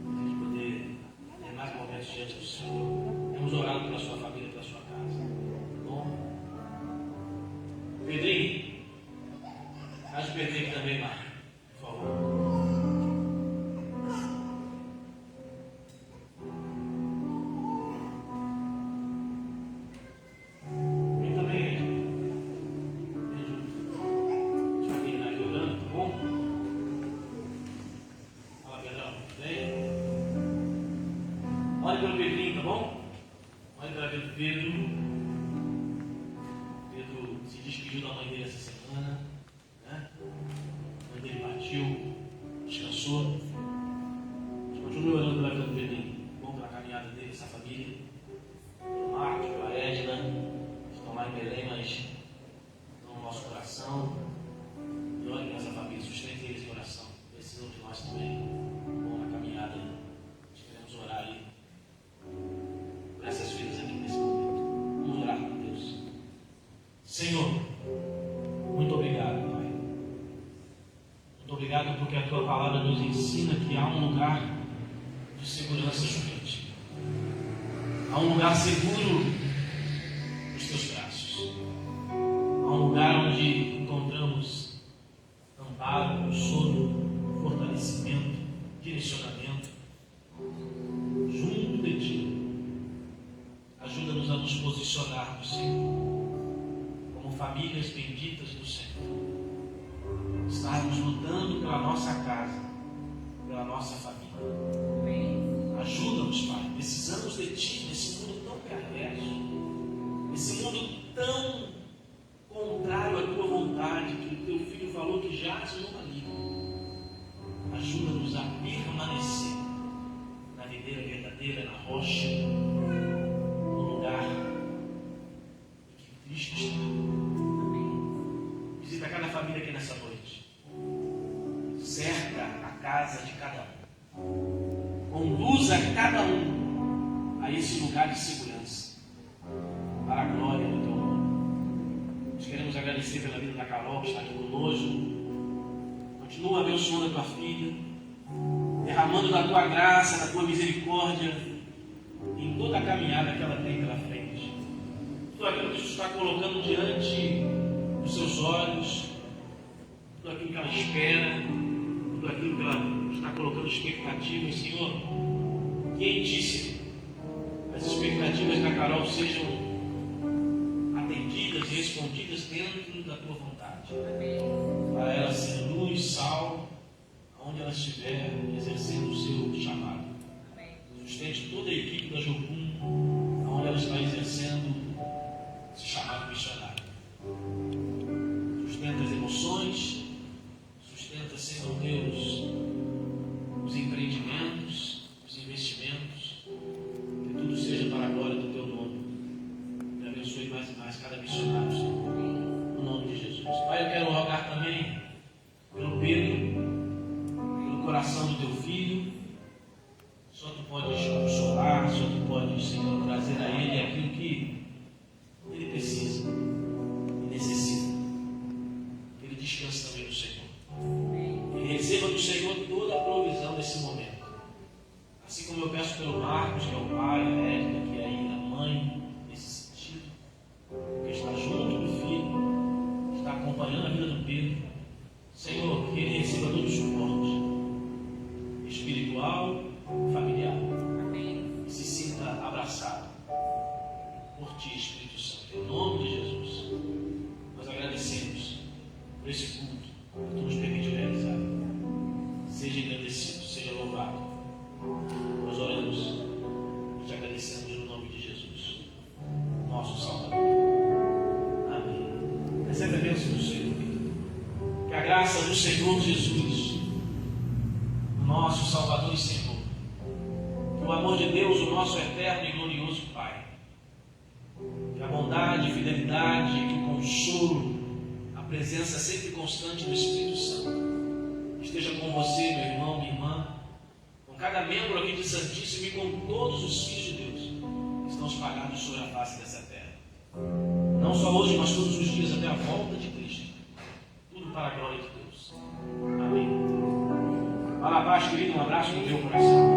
Para a gente poder ter mais momentos diante do Senhor. Temos orado pela sua família, pela sua casa. Tá bom? Pedrinho. Faz o Pedrinho aqui também, Marcos. Por favor. que há um lugar de segurança junto a ti. Há um lugar seguro nos teus braços. Há um lugar onde encontramos amparo, consolo, fortalecimento, direcionamento. Junto de ti. Ajuda-nos a nos posicionarmos, Senhor, como famílias benditas do Senhor. Estarmos lutando pela nossa casa, pela nossa família. Ajuda-nos, Pai. Precisamos de Ti nesse mundo tão perverso, nesse mundo tão contrário à Tua vontade, que o Teu Filho falou que jaz no maligno. Ajuda-nos a permanecer na videira verdadeira, na rocha, no lugar em que Cristo está. Visita cada família aqui nessa noite. Cerca a casa de cada um. Conduza cada um a esse lugar de segurança, para a glória do Teu nome. Nós queremos agradecer pela vida da Carol, que está aqui conosco. Continua abençoando a Tua filha, derramando da Tua graça, da Tua misericórdia, em toda a caminhada que ela tem pela frente. Tudo aquilo que Tu está colocando diante dos seus olhos, tudo aquilo que ela espera, tudo aquilo que ela está colocando expectativas, Senhor, que em Ti, Senhor, as expectativas da Carol sejam atendidas e respondidas dentro da Tua vontade. Para ela ser luz, sal, onde ela estiver exercendo o seu chamado. Sustente toda a equipe da Jocum, onde ela está exercendo esse chamado missionário. Sustenta as emoções, sustenta, Senhor Deus, os empreendimentos, os investimentos, que tudo seja para a glória do Teu nome. E abençoe mais e mais cada missionário, Senhor, no nome de Jesus. Pai, eu quero rogar também pelo Pedro, pelo coração do Teu filho. Só Tu podes consolar, só Tu podes, Senhor, trazer a ele aquilo que ele precisa e necessita. Ele descansa também no Senhor. Ele receba do Senhor toda a provisão nesse momento. Assim como eu peço pelo Marcos, que é o pai, a Érica, que é a mãe, nesse sentido, que está junto do filho, está acompanhando a vida do Pedro. Senhor, que ele receba todo o suporte espiritual, familiar. E se sinta abraçado por Ti, Espírito Santo. Em nome de Jesus, nós agradecemos por esse culto que Tu nos permitiu realizar. Seja engrandecido, seja louvado. Nós oramos e Te agradecemos no nome de Jesus, nosso Salvador. Amém. Recebe a bênção do Senhor. Que a graça do Senhor Jesus, nosso Salvador e Senhor, que o amor de Deus, o nosso eterno e glorioso Pai, que a bondade, fidelidade, que o consolo, a presença sempre constante do Espírito Santo esteja com você, meu irmão, minha irmã, com cada membro aqui de Santíssimo e com todos os filhos de Deus que estão espalhados sobre a face dessa terra. Não só hoje, mas todos os dias até a volta de Cristo. Tudo para a glória de Deus. Amém. Fala abaixo, querido, um abraço no teu coração.